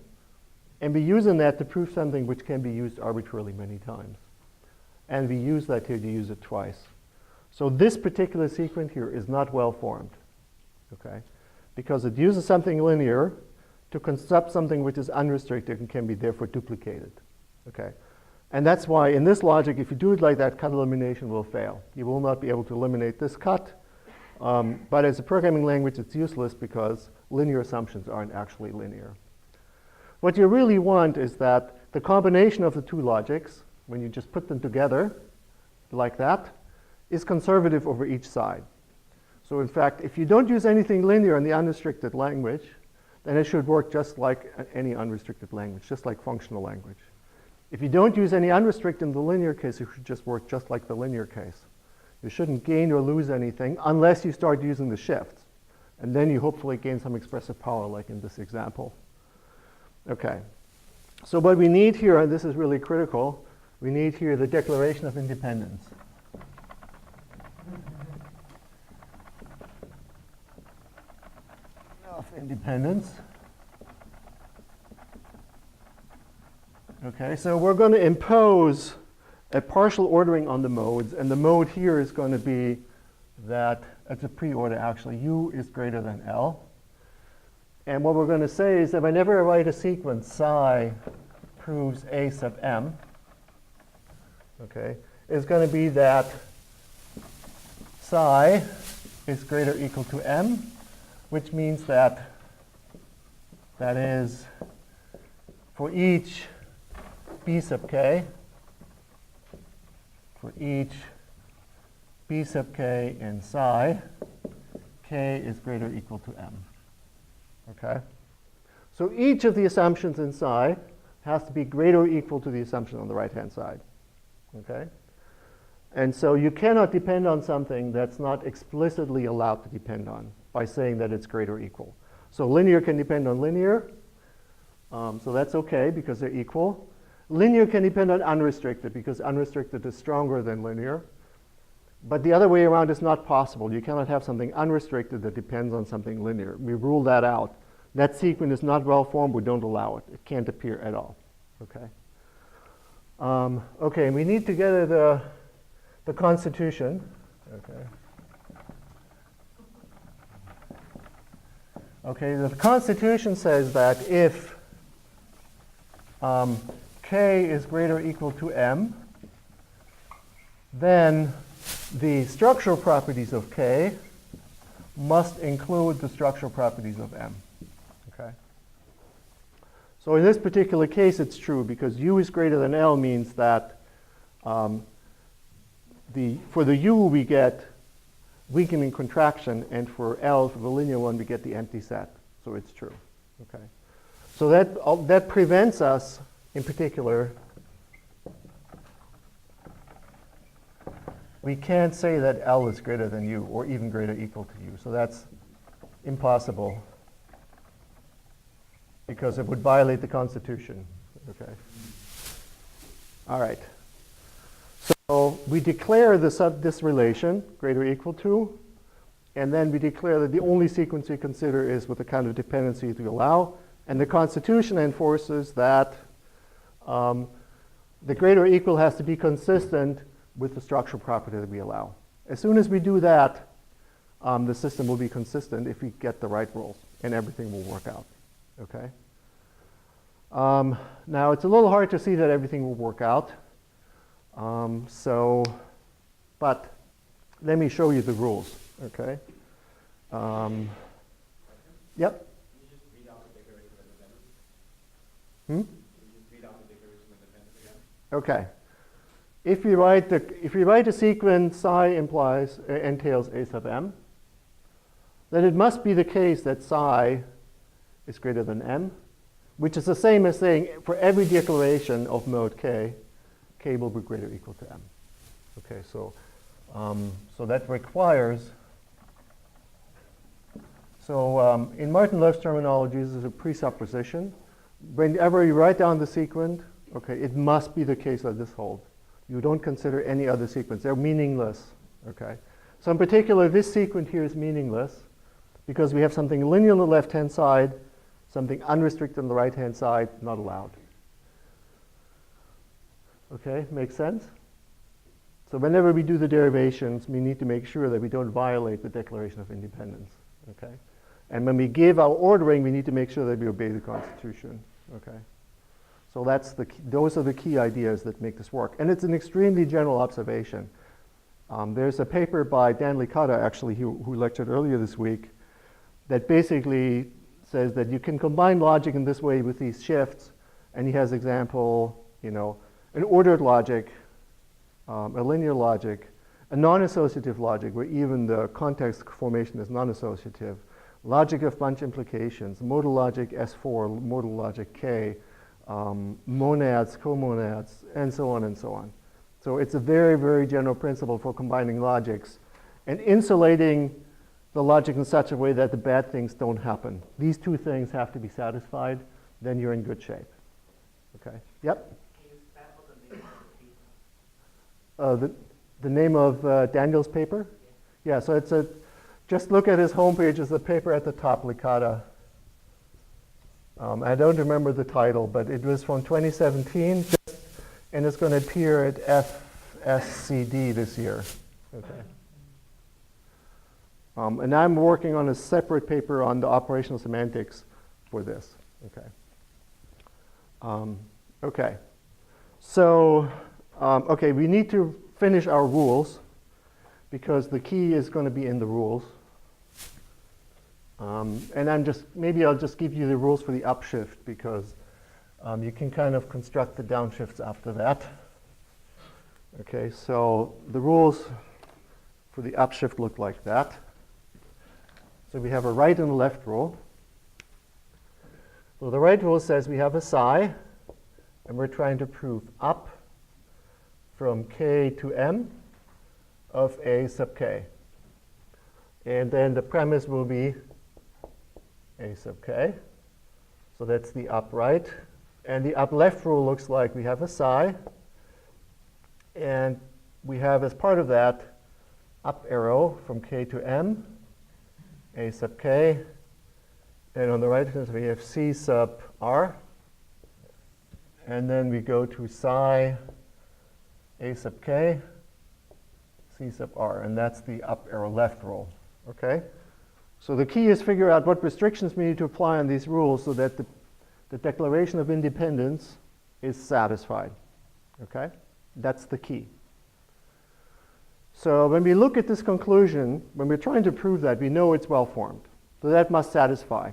and we use that to prove something which can be used arbitrarily many times. And we use that here to use it twice. So this particular sequence here is not well formed, okay? Because it uses something linear to construct something which is unrestricted and can be therefore duplicated, okay? And that's why in this logic, if you do it like that, cut elimination will fail. You will not be able to eliminate this cut. But as a programming language, it's useless because linear assumptions aren't actually linear. What you really want is that the combination of the two logics, when you just put them together like that, is conservative over each side. So in fact, if you don't use anything linear in the unrestricted language, then it should work just like any unrestricted language, just like functional language. If you don't use any unrestricted in the linear case, it should just work just like the linear case. You shouldn't gain or lose anything unless you start using the shifts. And then you hopefully gain some expressive power, like in this example. Okay. So what we need here, and this is really critical, we need here the declaration of independence. Of independence. Okay, so we're going to impose a partial ordering on the modes, and the mode here is going to be that it's a pre-order actually. U is greater than L. And what we're going to say is that whenever I write a sequence, psi proves A sub m, okay, is going to be that psi is greater or equal to m, which means that that is for each b sub k, for each b sub k in psi, k is greater or equal to m. Okay? So each of the assumptions in psi has to be greater or equal to the assumption on the right-hand side. Okay? And so you cannot depend on something that's not explicitly allowed to depend on by saying that it's greater or equal. So linear can depend on linear. So that's OK because they're equal. Linear can depend on unrestricted because unrestricted is stronger than linear. But the other way around is not possible. You cannot have something unrestricted that depends on something linear. We rule that out. That sequence is not well formed. We don't allow it. It can't appear at all. Okay. Okay. We need to get the Constitution. Okay. Okay. The Constitution says that if k is greater or equal to m, then the structural properties of k must include the structural properties of m. Okay. So in this particular case, it's true because u is greater than L means that for the u we get weakening contraction, and for L, for the linear one, we get the empty set. So it's true. Okay. So that prevents us, in particular, we can't say that L is greater than u or even greater or equal to u. So that's impossible because it would violate the Constitution. Okay. All right. So we declare this relation, greater or equal to, and then we declare that the only sequence we consider is with the kind of dependency to allow. And the Constitution enforces that the greater or equal has to be consistent with the structural property that we allow. As soon as we do that, the system will be consistent if we get the right rules, and everything will work out. Okay. Now, it's a little hard to see that everything will work out. But let me show you the rules. Okay. Yep. Okay. if we write a sequence psi entails a sub m, then it must be the case that psi is greater than m, which is the same as saying for every declaration of mode k, k will be greater or equal to m. Okay, so that requires. So in Martin Love's terminology, this is a presupposition. Whenever you write down the sequent, okay, it must be the case that this holds. You don't consider any other sequence. They're meaningless. Okay. So in particular, this sequent here is meaningless because we have something linear on the left-hand side, something unrestricted on the right-hand side, not allowed. Okay, makes sense? So whenever we do the derivations, we need to make sure that we don't violate the Declaration of Independence. Okay? And when we give our ordering, we need to make sure that we obey the Constitution. Okay? So those are the key ideas that make this work. And it's an extremely general observation. There's a paper by Dan Licata, actually, who lectured earlier this week, that basically says that you can combine logic in this way with these shifts. And he has example, an ordered logic, a linear logic, a non-associative logic where even the context formation is non-associative, logic of bunch implications, modal logic S4, modal logic K, monads, comonads, and so on and so on. So it's a very, very general principle for combining logics and insulating the logic in such a way that the bad things don't happen. These two things have to be satisfied, then you're in good shape. Okay? Yep? Can you sample the name of the paper? The name of Daniel's paper? Yeah, so it's just look at his homepage, it's the paper at the top, Licata. I don't remember the title, but it was from 2017, and it's going to appear at FSCD this year. Okay. And I'm working on a separate paper on the operational semantics for this. Okay. Okay. So, okay, we need to finish our rules because the key is going to be in the rules. And maybe I'll just give you the rules for the upshift because you can kind of construct the downshifts after that. Okay, so the rules for the upshift look like that. So we have a right and a left rule. So the right rule says we have a psi, and we're trying to prove up from k to m of a sub k. And then the premise will be a sub k. So that's the up right. And the up left rule looks like we have a psi, and we have as part of that up arrow from k to m, a sub k, and on the right hand side we have c sub r, and then we go to psi a sub k, c sub r, and that's the up arrow left rule. Okay? So the key is figure out what restrictions we need to apply on these rules so that the Declaration of Independence is satisfied. Okay? That's the key. So when we look at this conclusion, when we're trying to prove that, we know it's well formed. So that must satisfy.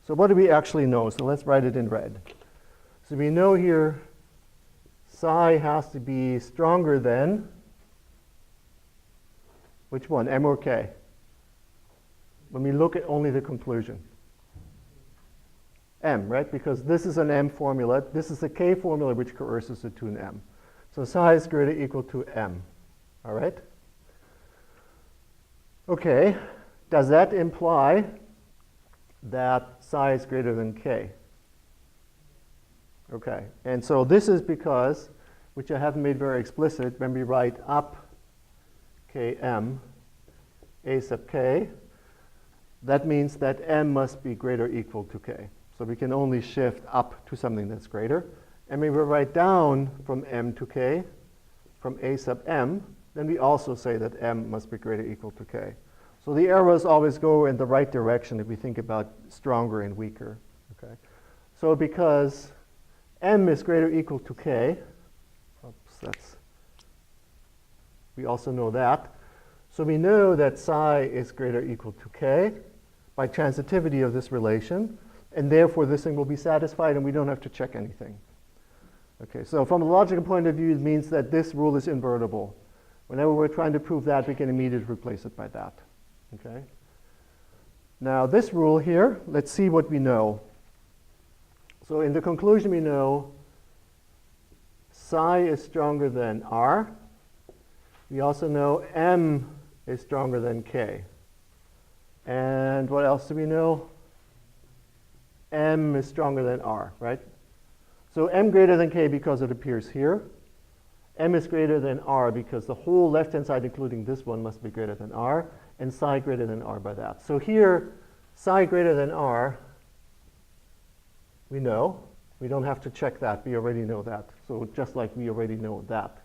So what do we actually know? So let's write it in red. So we know here psi has to be stronger than, which one, m or k? When we look at only the conclusion. M, right? Because this is an M formula. This is a K formula which coerces it to an M. So psi is greater or equal to M. All right? Okay. Does that imply that psi is greater than K? Okay. And so this is because, which I haven't made very explicit, when we write up Km, a sub k, that means that m must be greater or equal to k. So we can only shift up to something that's greater. And when we write down from m to k, from a sub m, then we also say that m must be greater or equal to k. So the arrows always go in the right direction if we think about stronger and weaker. Okay? So because m is greater or equal to k, we also know that. So we know that psi is greater or equal to k by transitivity of this relation, and therefore this thing will be satisfied and we don't have to check anything. Okay, so from a logical point of view, it means that this rule is invertible. Whenever we're trying to prove that, we can immediately replace it by that. Okay. Now this rule here, let's see what we know. So in the conclusion, we know psi is stronger than r. We also know m is stronger than k. And what else do we know? M is stronger than r, right? So m greater than k because it appears here. M is greater than r because the whole left-hand side, including this one, must be greater than r, and psi greater than r by that. So here, psi greater than r, we know. We don't have to check that. We already know that. So just like we already know that.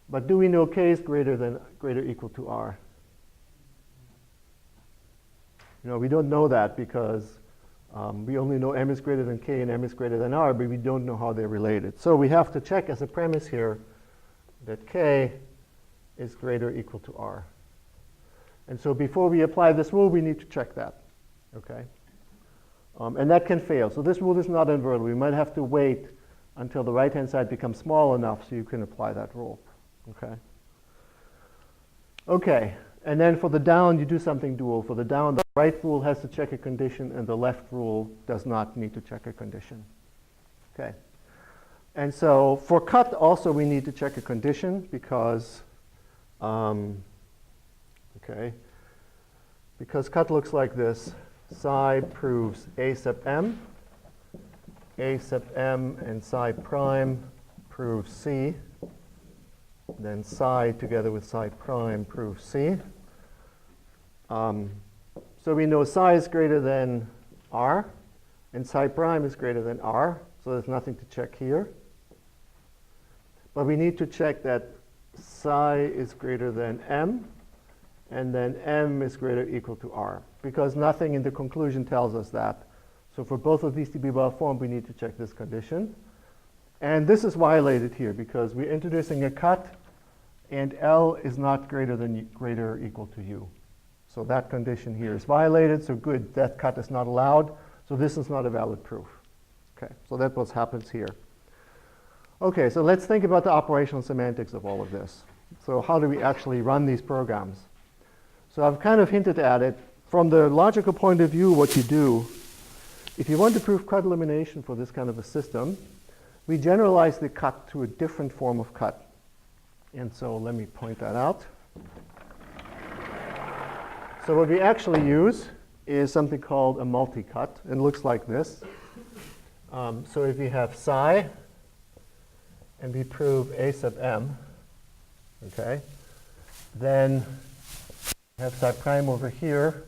But do we know k is greater or equal to r? We don't know that because we only know m is greater than k and m is greater than r, but we don't know how they're related. So we have to check as a premise here that k is greater or equal to r. And so before we apply this rule, we need to check that. Okay? And that can fail. So this rule is not invertible. We might have to wait until the right-hand side becomes small enough so you can apply that rule. Okay? Okay. And then for the down, you do something dual. For the down, the right rule has to check a condition, and the left rule does not need to check a condition. Okay. And so for cut, also, we need to check a condition because, because cut looks like this. Psi proves a sub m and psi prime proves c. Then psi together with psi prime proves c. So we know psi is greater than r, and psi prime is greater than r, so there's nothing to check here. But we need to check that psi is greater than m, and then m is greater or equal to r, because nothing in the conclusion tells us that. So for both of these to be well formed, we need to check this condition. And this is violated here because we're introducing a cut, and L is not greater or equal to U. So that condition here is violated. So good, that cut is not allowed. So this is not a valid proof. Okay, so that's what happens here. Okay, so let's think about the operational semantics of all of this. So how do we actually run these programs? So I've kind of hinted at it. From the logical point of view, what you do, if you want to prove cut elimination for this kind of a system, we generalize the cut to a different form of cut. And so let me point that out. So what we actually use is something called a multi-cut. It looks like this. So if we have psi, and we prove a sub m, okay, then we have psi prime over here,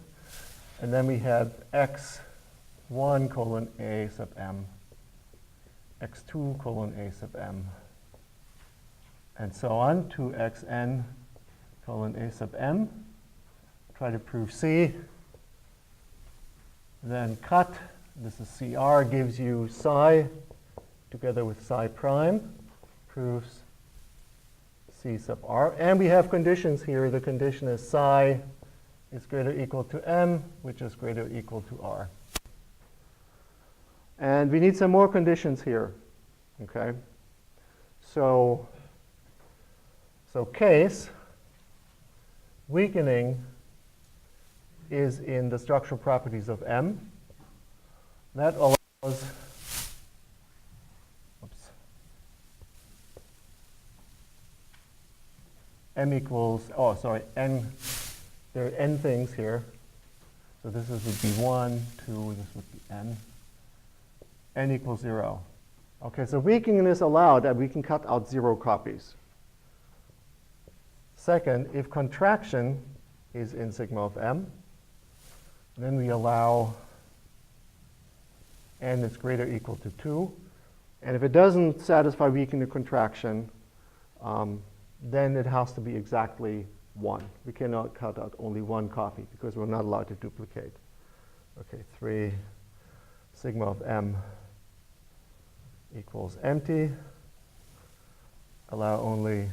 and then we have x1 colon a sub m, x2 colon a sub m, and so on to xn colon a sub m. Try to prove c. Then cut, this is CR, gives you psi together with psi prime, proves c sub r. And we have conditions here. The condition is psi is greater or equal to m, which is greater or equal to r. And we need some more conditions here. Okay? So case, weakening is in the structural properties of M. That allows M equals, n, there are n things here. So this would be 1, 2, this would be n equals 0. Okay, so weakening is allowed that we can cut out 0 copies. Second, if contraction is in sigma of m, then we allow n is greater or equal to 2. And if it doesn't satisfy weakening the contraction, then it has to be exactly 1. We cannot cut out only 1 copy because we're not allowed to duplicate. Okay, 3 sigma of m equals empty. Allow only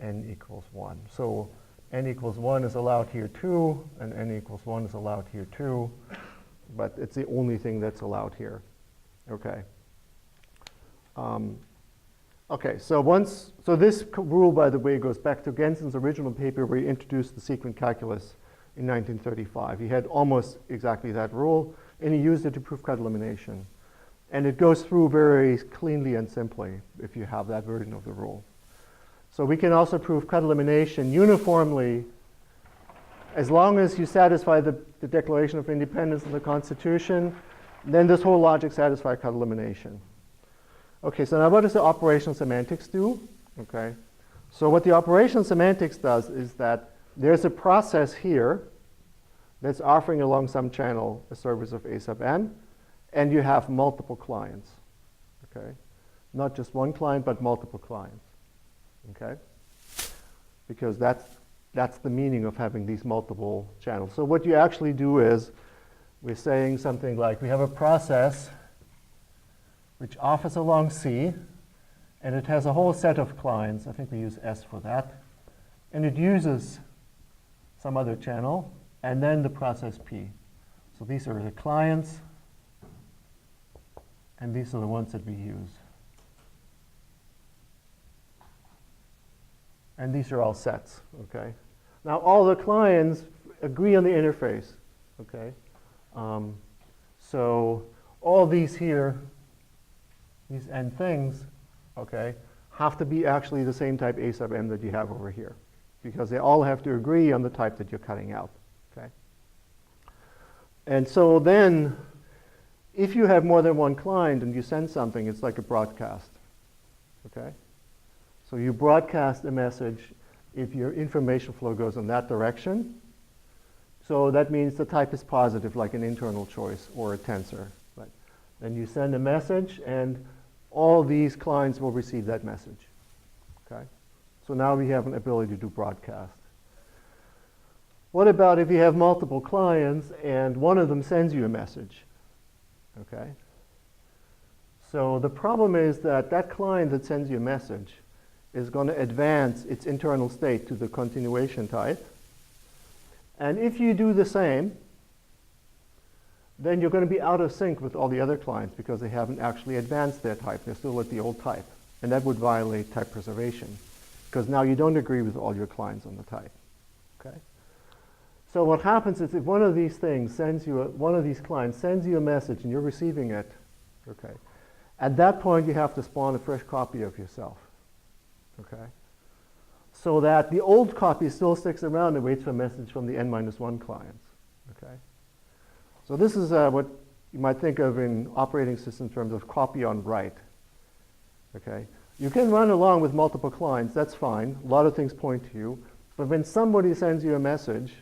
n equals 1. So n equals 1 is allowed here too, and n equals 1 is allowed here too. but it's the only thing that's allowed here. Okay. Okay, so this rule, by the way, goes back to Genson's original paper where he introduced the sequent calculus in 1935. He had almost exactly that rule, and he used it to prove cut elimination. And it goes through very cleanly and simply if you have that version of the rule. So we can also prove cut elimination uniformly as long as you satisfy the Declaration of Independence and the Constitution, then this whole logic satisfies cut elimination. Okay, so now what does the operational semantics do? Okay, so what the operational semantics does is that there's a process here that's offering along some channel a service of A sub n, and you have multiple clients. Okay, not just one client, but multiple clients. Okay, because that's the meaning of having these multiple channels. So what you actually do is we're saying something like we have a process which offers along C, and it has a whole set of clients. I think we use S for that. And it uses some other channel, and then the process P. So these are the clients, and these are the ones that we use. And these are all sets, okay? Now all the clients agree on the interface, okay? So all these here, these n things, okay, have to be actually the same type A sub m that you have over here, because they all have to agree on the type that you're cutting out, okay? And so then, if you have more than one client and you send something, it's like a broadcast, okay? So you broadcast a message if your information flow goes in that direction. So that means the type is positive, like an internal choice or a tensor. Right? Then you send a message, and all these clients will receive that message. Okay? So now we have an ability to do broadcast. What about if you have multiple clients and one of them sends you a message? Okay? So the problem is that that client that sends you a message is going to advance its internal state to the continuation type. And if you do the same, then you're going to be out of sync with all the other clients because they haven't actually advanced their type. They're still at the old type. And that would violate type preservation because now you don't agree with all your clients on the type. Okay? So what happens is if one of these things sends you, one of these clients sends you a message and you're receiving it, okay, at that point you have to spawn a fresh copy of yourself. Okay, so that the old copy still sticks around and waits for a message from the n-1 clients. Okay, so this is what you might think of in operating system terms of copy on write. Okay, you can run along with multiple clients, that's fine. A lot of things point to you, but when somebody sends you a message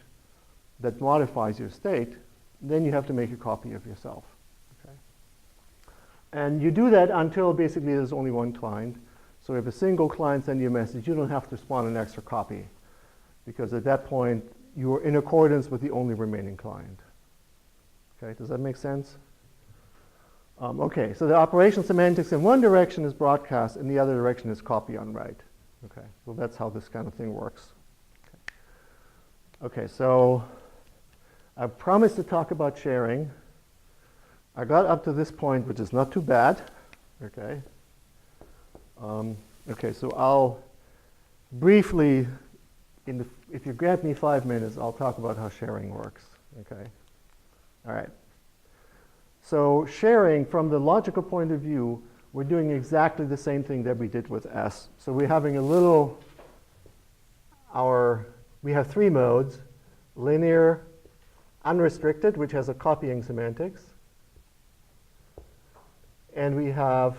that modifies your state, then you have to make a copy of yourself. Okay, and you do that until basically there's only one client. So if a single client sends you a message, you don't have to spawn an extra copy because at that point you are in accordance with the only remaining client. Okay, does that make sense? Okay, so the operation semantics in one direction is broadcast, in the other direction is copy on write. Okay, so that's how this kind of thing works. Okay, so I promised to talk about sharing. I got up to this point, which is not too bad. Okay. Okay, so I'll briefly, if you grant me 5 minutes, I'll talk about how sharing works. Okay. All right. So sharing, from the logical point of view, we're doing exactly the same thing that we did with S. So we're having a little, we have 3 modes: linear, unrestricted, which has a copying semantics, and we have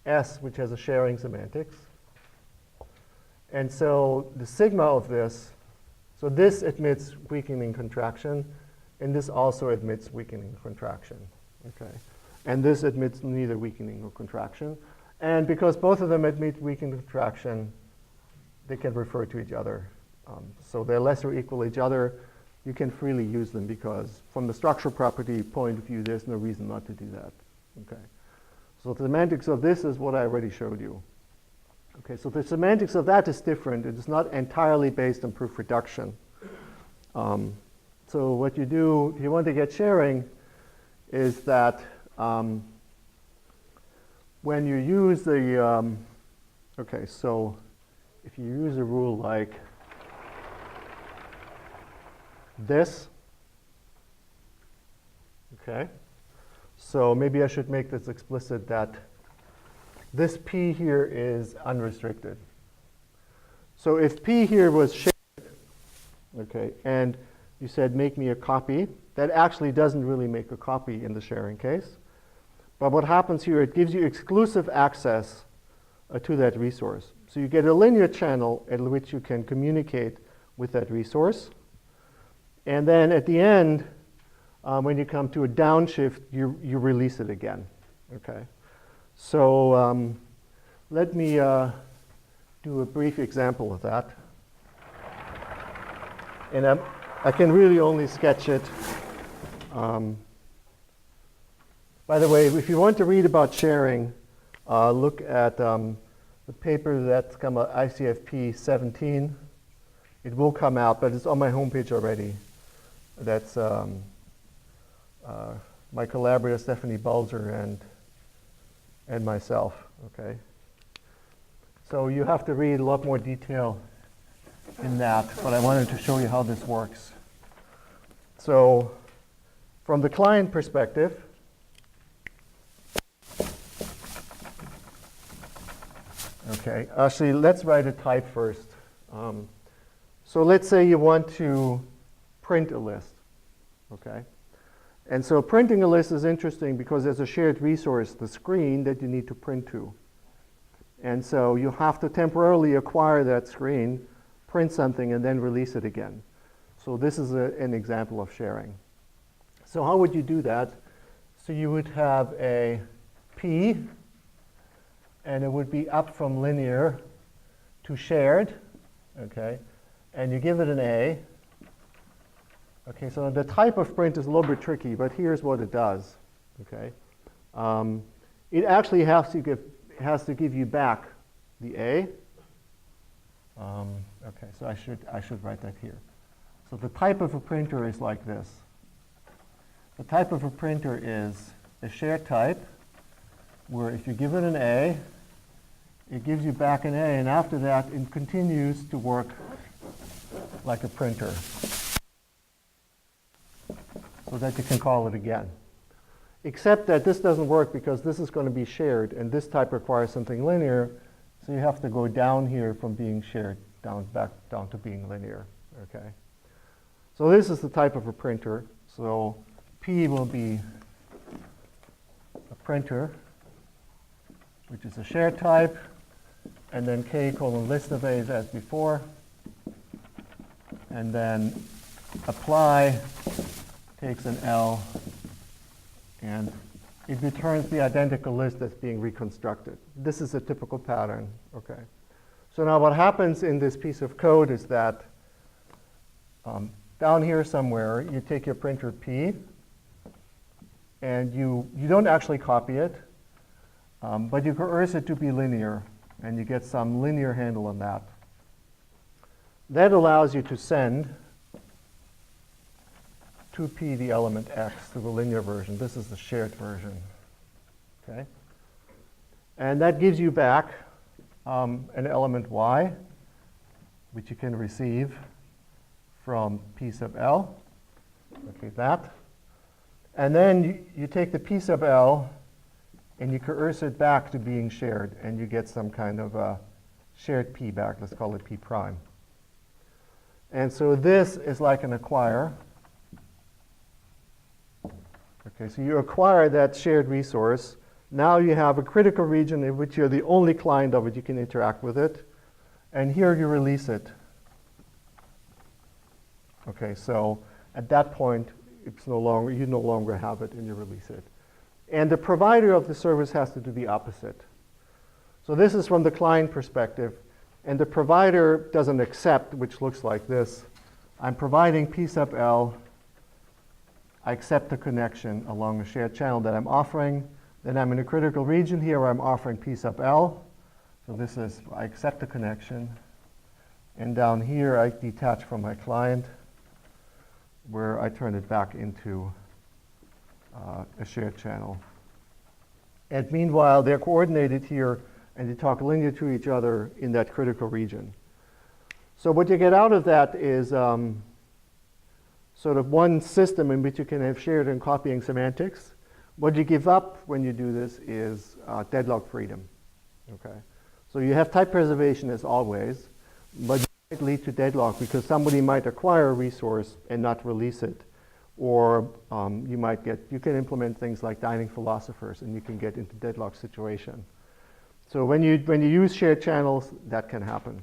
S, which has a sharing semantics. And so the sigma of this, so this admits weakening contraction, and this also admits weakening contraction. Okay, and this admits neither weakening nor contraction. And because both of them admit weakening contraction, they can refer to each other. So they're less or equal each other. You can freely use them because from the structural property point of view, there's no reason not to do that. Okay. So the semantics of this is what I already showed you. Okay, so the semantics of that is different. It is not entirely based on proof reduction. So what you do, if you want to get sharing, is that when you use the, okay, so if you use a rule like this, okay, so maybe I should make this explicit that this P here is unrestricted. So if P here was shared, okay, and you said make me a copy, that actually doesn't really make a copy in the sharing case. But what happens here, it gives you exclusive access to that resource. So you get a linear channel at which you can communicate with that resource. And then at the end, when you come to a downshift, you release it again. Okay. So let me do a brief example of that. And I can really only sketch it. By the way, if you want to read about sharing, look at the paper that's come out, ICFP 17. It will come out, but it's on my homepage already. That's my collaborator, Stephanie Balzer, and myself. Okay. So you have to read a lot more detail in that, but I wanted to show you how this works. So from the client perspective, okay, actually let's write a type first. So let's say you want to print a list, okay? And so printing a list is interesting because there's a shared resource, the screen, that you need to print to. And so you have to temporarily acquire that screen, print something, and then release it again. So this is an example of sharing. So how would you do that? So you would have a P, and it would be up from linear to shared, okay? And you give it an A. Okay, so the type of print is a little bit tricky, but here's what it does, okay? It actually has to give you back the A. Okay, so I should write that here. So the type of a printer is like this. The type of a printer is a shared type, where if you give it an A, it gives you back an A, and after that, it continues to work like a printer, so that you can call it again. Except that this doesn't work because this is going to be shared, and this type requires something linear, so you have to go down here from being shared back down to being linear. Okay. So this is the type of a printer. So P will be a printer, which is a shared type, and then K colon list of A's as before, and then apply takes an L, and it returns the identical list that's being reconstructed. This is a typical pattern. Okay. So now what happens in this piece of code is that down here somewhere, you take your printer P, and you don't actually copy it, but you coerce it to be linear, and you get some linear handle on that. That allows you to send to P the element X to the linear version. This is the shared version. Okay? And that gives you back an element Y, which you can receive from P sub L. Okay, that. And then you take the P sub L and you coerce it back to being shared, and you get some kind of a shared P back. Let's call it P prime. And so this is like an acquire. Okay, so you acquire that shared resource. Now you have a critical region in which you're the only client of it. You can interact with it. And here you release it. Okay, so at that point, it's no longer, you no longer have it, and you release it. And the provider of the service has to do the opposite. So this is from the client perspective. And the provider does an accept, which looks like this. I'm providing P sub L. I accept the connection along a shared channel that I'm offering. Then I'm in a critical region here where I'm offering P sub L. So this is, I accept the connection. And down here, I detach from my client, where I turn it back into a shared channel. And meanwhile, they're coordinated here, and they talk linear to each other in that critical region. So what you get out of that is sort of one system in which you can have shared and copying semantics. What you give up when you do this is deadlock freedom. Okay? So you have type preservation as always, but it might lead to deadlock because somebody might acquire a resource and not release it. Or you can implement things like dining philosophers, and you can get into deadlock situation. So when you use shared channels, that can happen.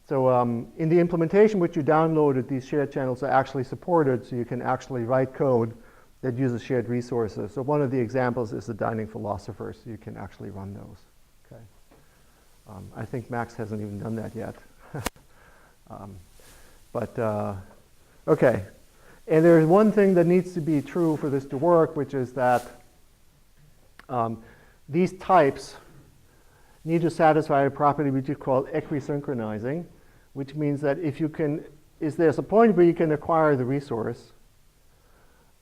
So in the implementation which you downloaded, these shared channels are actually supported, so you can actually write code that uses shared resources. So one of the examples is the dining philosophers. So you can actually run those. Okay. I think Max hasn't even done that yet. Okay. And there's one thing that needs to be true for this to work, which is that these types need to satisfy a property which is called equisynchronizing, which means that if there's a point where you can acquire the resource,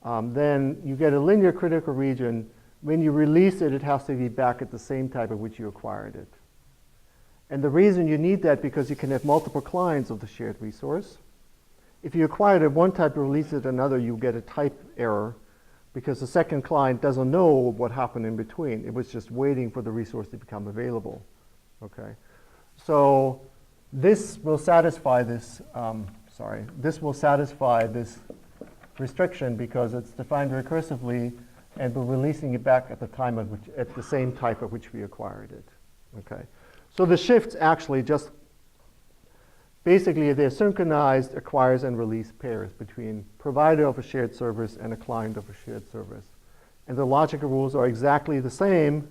then you get a linear critical region. When you release it, it has to be back at the same type at which you acquired it. And the reason you need that because you can have multiple clients of the shared resource. If you acquire it at one type and release it at another, you get a type error because the second client doesn't know what happened in between. It was just waiting for the resource to become available. Okay, so this will satisfy this. This will satisfy this restriction because it's defined recursively, and we're releasing it back at the time at the same type at which we acquired it. Okay, so the shifts actually just basically they're synchronized acquires and release pairs between provider of a shared service and a client of a shared service. And the logical rules are exactly the same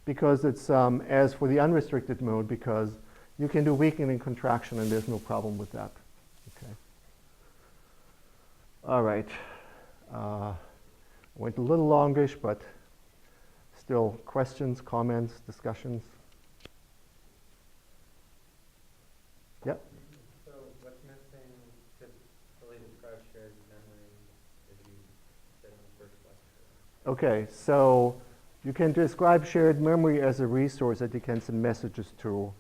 because it's as for the unrestricted mode, because you can do weakening contraction and there's no problem with that. Okay. All right. Went a little longish, but still questions, comments, discussions? Yep. So what's missing to fully describe shared memory as you said in the first lecture? Okay, so you can describe shared memory as a resource that you can send messages to,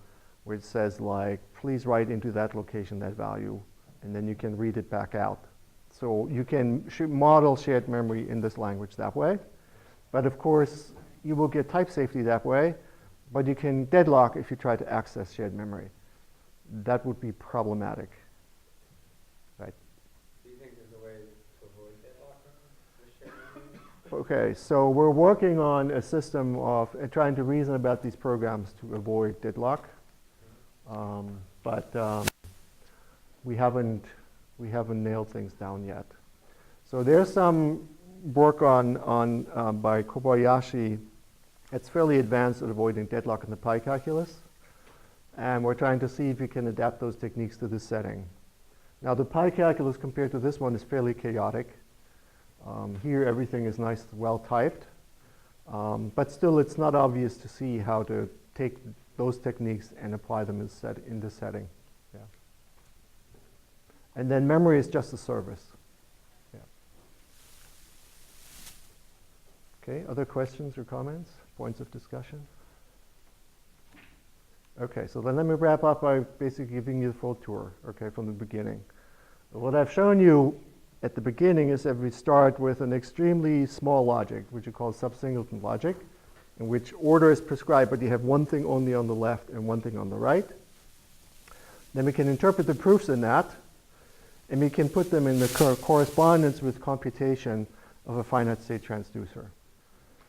where it says like, please write into that location that value, and then you can read it back out. So you can model shared memory in this language that way. But of course, you will get type safety that way, but you can deadlock if you try to access shared memory. That would be problematic. Right? Do you think there's a way to avoid deadlock with shared memory? Okay, so we're working on a system of trying to reason about these programs to avoid deadlock. But we haven't nailed things down yet. So there's some work on by Kobayashi. It's fairly advanced at avoiding deadlock in the pi calculus. And we're trying to see if we can adapt those techniques to this setting. Now the pi calculus compared to this one is fairly chaotic. Here everything is nice, well typed. But still it's not obvious to see how to take those techniques and apply them in this setting. Yeah. And then memory is just a service. Yeah. Okay, other questions or comments, points of discussion? Okay, so then let me wrap up by basically giving you the full tour, okay, from the beginning. What I've shown you at the beginning is that we start with an extremely small logic, which you call sub-singleton logic, in which order is prescribed, but you have one thing only on the left and one thing on the right. Then we can interpret the proofs in that, and we can put them in the correspondence with computation of a finite state transducer.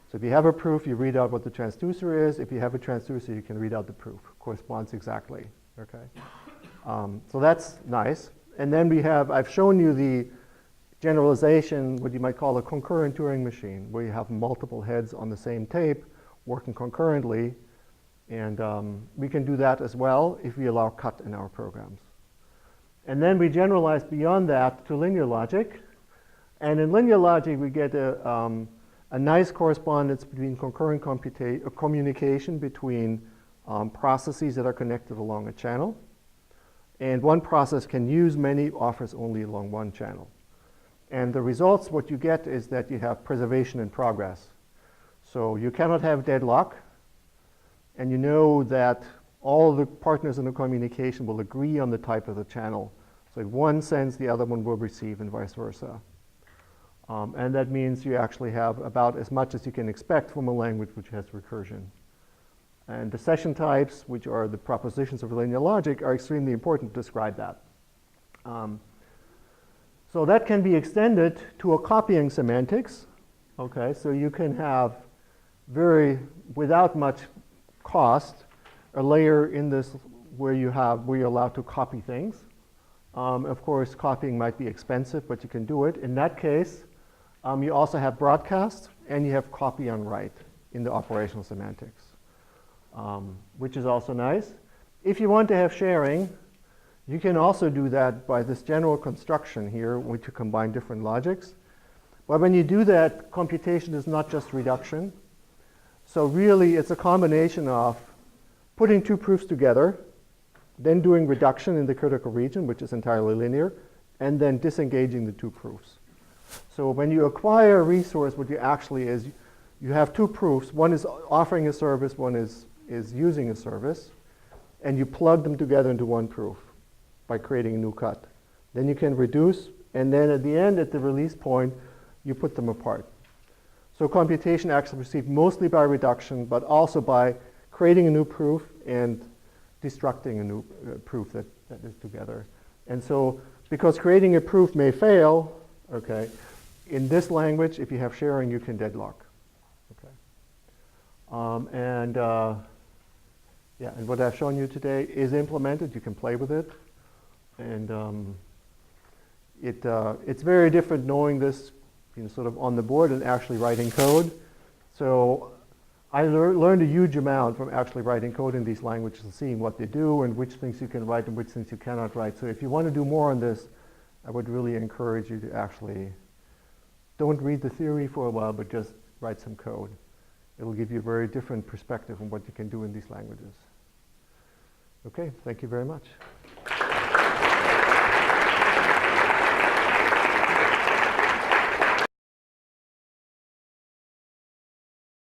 So if you have a proof, you read out what the transducer is. If you have a transducer, you can read out the proof. Corresponds exactly. Okay. So that's nice. And then we have, I've shown you the generalization, what you might call a concurrent Turing machine, where you have multiple heads on the same tape working concurrently. And we can do that as well if we allow cut in our programs. And then we generalize beyond that to linear logic. And in linear logic, we get a nice correspondence between concurrent communication between processes that are connected along a channel. And one process can use many offers only along one channel. And the results, what you get is that you have preservation in progress. So you cannot have deadlock, and you know that all the partners in the communication will agree on the type of the channel. So if one sends, the other one will receive, and vice versa. And that means you actually have about as much as you can expect from a language which has recursion. And the session types, which are the propositions of linear logic, are extremely important to describe that. So that can be extended to a copying semantics. Okay, so you can have without much cost, a layer in this where you're allowed to copy things. Of course, copying might be expensive, but you can do it. In that case, you also have broadcast, and you have copy on write in the operational semantics, which is also nice. If you want to have sharing, you can also do that by this general construction here, which you combine different logics. But when you do that, computation is not just reduction. So really, it's a combination of putting two proofs together, then doing reduction in the critical region, which is entirely linear, and then disengaging the two proofs. So when you acquire a resource, what you actually is, you have two proofs. One is offering a service, one is using a service, and you plug them together into one proof by creating a new cut. Then you can reduce, and then at the end, at the release point, you put them apart. So computation actually proceeds mostly by reduction, but also by creating a new proof and destructing a new proof that is together. And so because creating a proof may fail, okay, in this language, if you have sharing, you can deadlock. Okay. And what I've shown you today is implemented. You can play with it. And it's very different knowing this, sort of on the board and actually writing code. So I learned a huge amount from actually writing code in these languages and seeing what they do and which things you can write and which things you cannot write. So if you want to do more on this, I would really encourage you to actually don't read the theory for a while, but just write some code. It'll give you a very different perspective on what you can do in these languages. Okay, thank you very much.